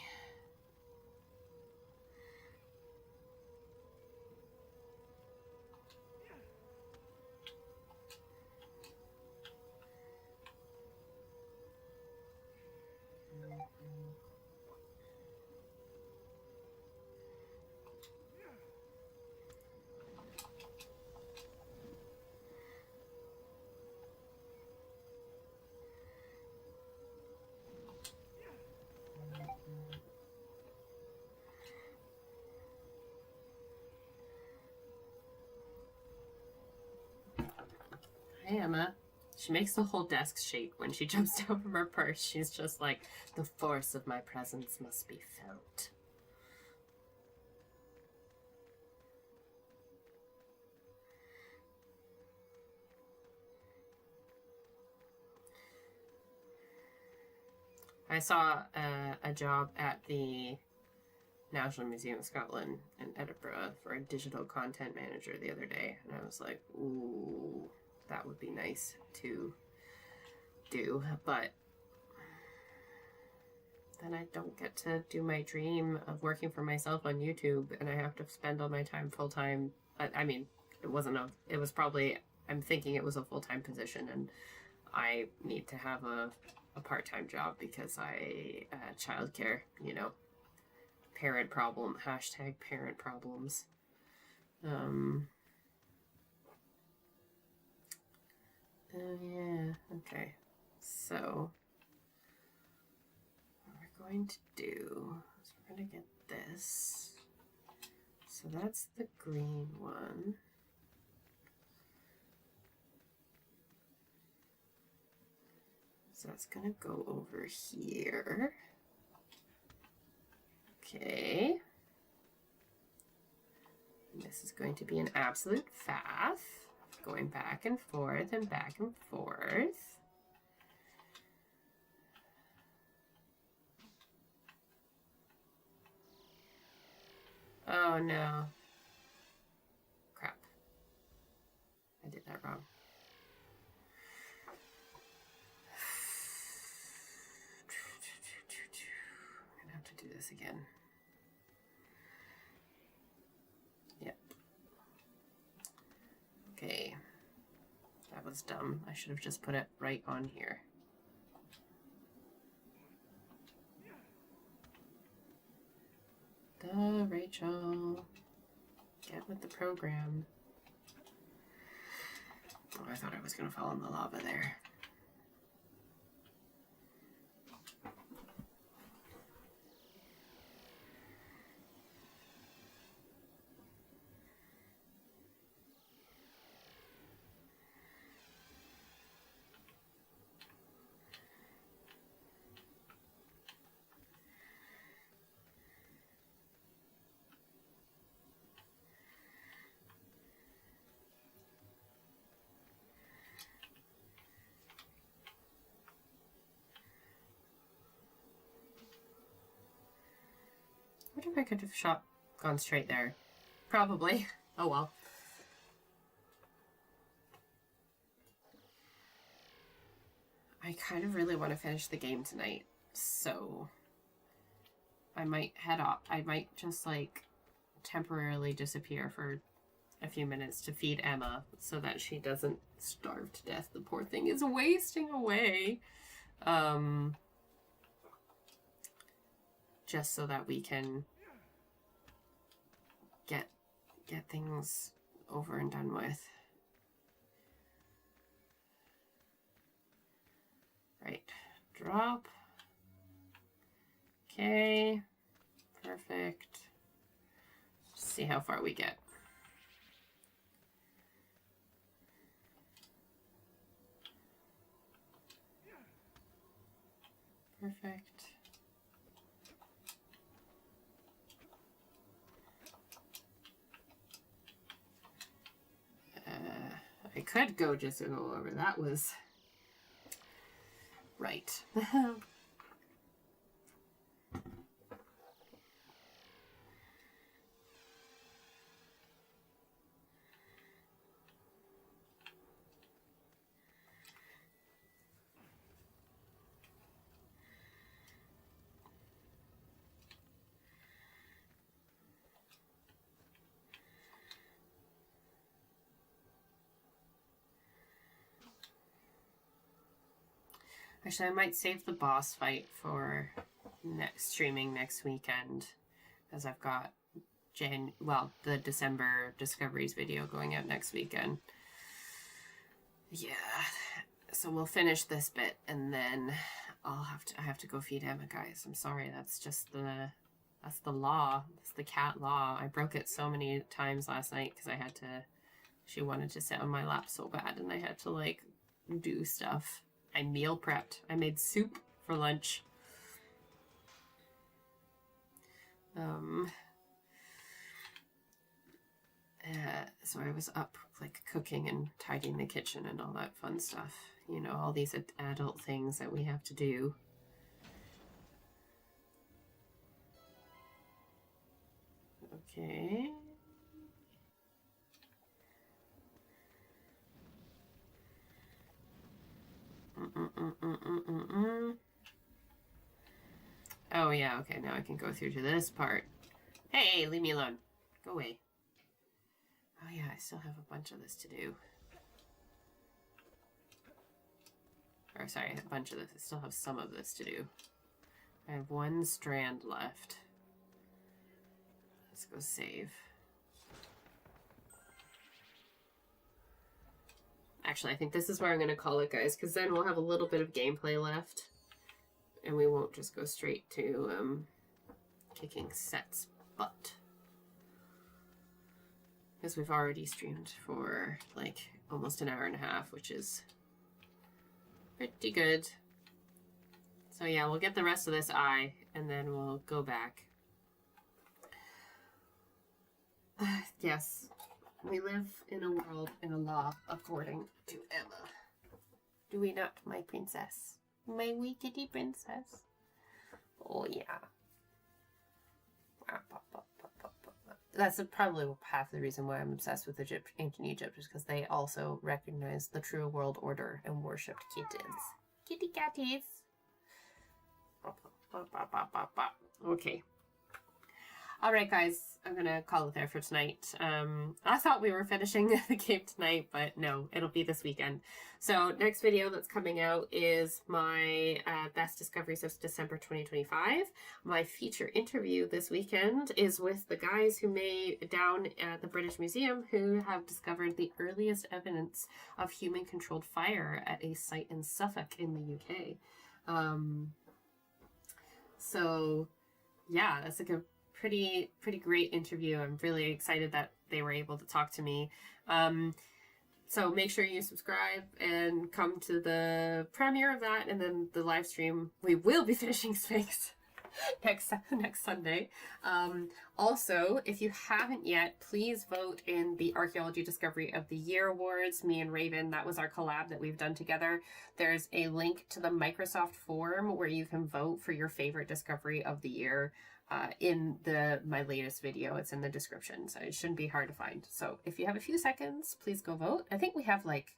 Hey, Emma. She makes the whole desk shake when she jumps down from her perch. She's just like, the force of my presence must be felt. I saw a job at the National Museum of Scotland in Edinburgh for a digital content manager the other day, and I was like, ooh, that would be nice to do, but then I don't get to do my dream of working for myself on YouTube, and I have to spend all my time full-time. I mean, it was probably, I'm thinking it was a full-time position, and I need to have a part-time job because childcare, you know, parent problem, hashtag parent problems. Yeah, okay. So, what we're going to do is we're going to get this. So that's the green one. So that's going to go over here. Okay. And this is going to be an absolute faff, going back and forth and back and forth. Oh no. Crap. I did that wrong. I'm gonna have to do this again. Yep. Okay. That was dumb. I should have just put it right on here. Duh, Rachel. Get with the program. Oh, I thought I was going to fall in the lava there. I wonder if I could have gone straight there. Probably. Oh well. I kind of really want to finish the game tonight, so I might head off. I might just like temporarily disappear for a few minutes to feed Emma so that she doesn't starve to death. The poor thing is wasting away. Just so that we can get things over and done with. Right. Drop. Okay. Perfect. Just see how far we get. Perfect. I could just go over. That was right. Actually, I might save the boss fight for streaming next weekend, as I've got the December Discoveries video going out next weekend. Yeah, so we'll finish this bit, and then I have to go feed Emma, guys. I'm sorry, that's just that's the law. That's the cat law. I broke it so many times last night because she wanted to sit on my lap so bad, and I had to like do stuff. I meal prepped. I made soup for lunch. So I was up like cooking and tidying the kitchen and all that fun stuff. You know, all these adult things that we have to do. Okay. Oh yeah, okay, now I can go through to this part. Hey, leave me alone. Go away. Oh yeah, I still have a bunch of this to do. Or sorry, a bunch of this. I still have some of this to do. I have one strand left. Let's go save. Actually, I think this is where I'm going to call it, guys, because then we'll have a little bit of gameplay left. And we won't just go straight to kicking Set's butt. Because we've already streamed for like almost an hour and a half, which is pretty good. So yeah, we'll get the rest of this eye, and then we'll go back. Yes, we live in a world, in a law, according to Emma. Do we not, my princess? My wee kitty princess. Oh yeah. That's probably half the reason why I'm obsessed with ancient Egypt, is because they also recognize the true world order and worshipped kittens. Kitty catties. Okay. Alright guys, I'm gonna call it there for tonight. I thought we were finishing the game tonight, but no, it'll be this weekend. So next video that's coming out is my best discoveries of December 2025. My feature interview this weekend is with the guys who made down at the British Museum, who have discovered the earliest evidence of human-controlled fire at a site in Suffolk in the UK. So yeah, that's like a pretty great interview. I'm really excited that they were able to talk to me. So make sure you subscribe and come to the premiere of that, and then the live stream. We will be finishing Sphinx next Sunday. Also, if you haven't yet, please vote in the Archaeology Discovery of the Year Awards. Me and Raven, that was our collab that we've done together. There's a link to the Microsoft form where you can vote for your favorite discovery of the year in my latest video. It's in the description, so it shouldn't be hard to find. So if you have a few seconds, please go vote. I think we have like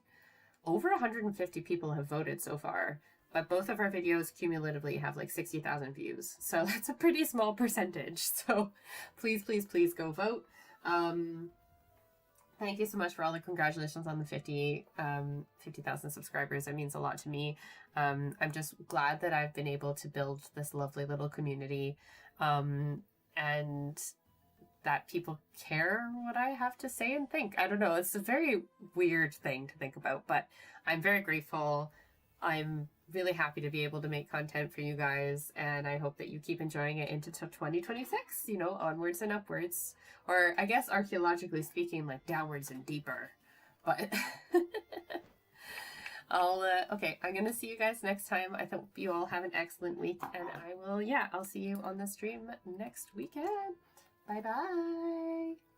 over 150 people have voted so far. But both of our videos cumulatively have like 60,000 views. So that's a pretty small percentage. So please, please, please go vote. Thank you so much for all the congratulations on the 50,000 subscribers. That means a lot to me. I'm just glad that I've been able to build this lovely little community. And that people care what I have to say and think. I don't know. It's a very weird thing to think about, but I'm very grateful. I'm really happy to be able to make content for you guys, and I hope that you keep enjoying it into 2026, you know, onwards and upwards. Or I guess archaeologically speaking, like downwards and deeper. But okay, I'm gonna see you guys next time. I hope you all have an excellent week, and I'll see you on the stream next weekend. Bye bye.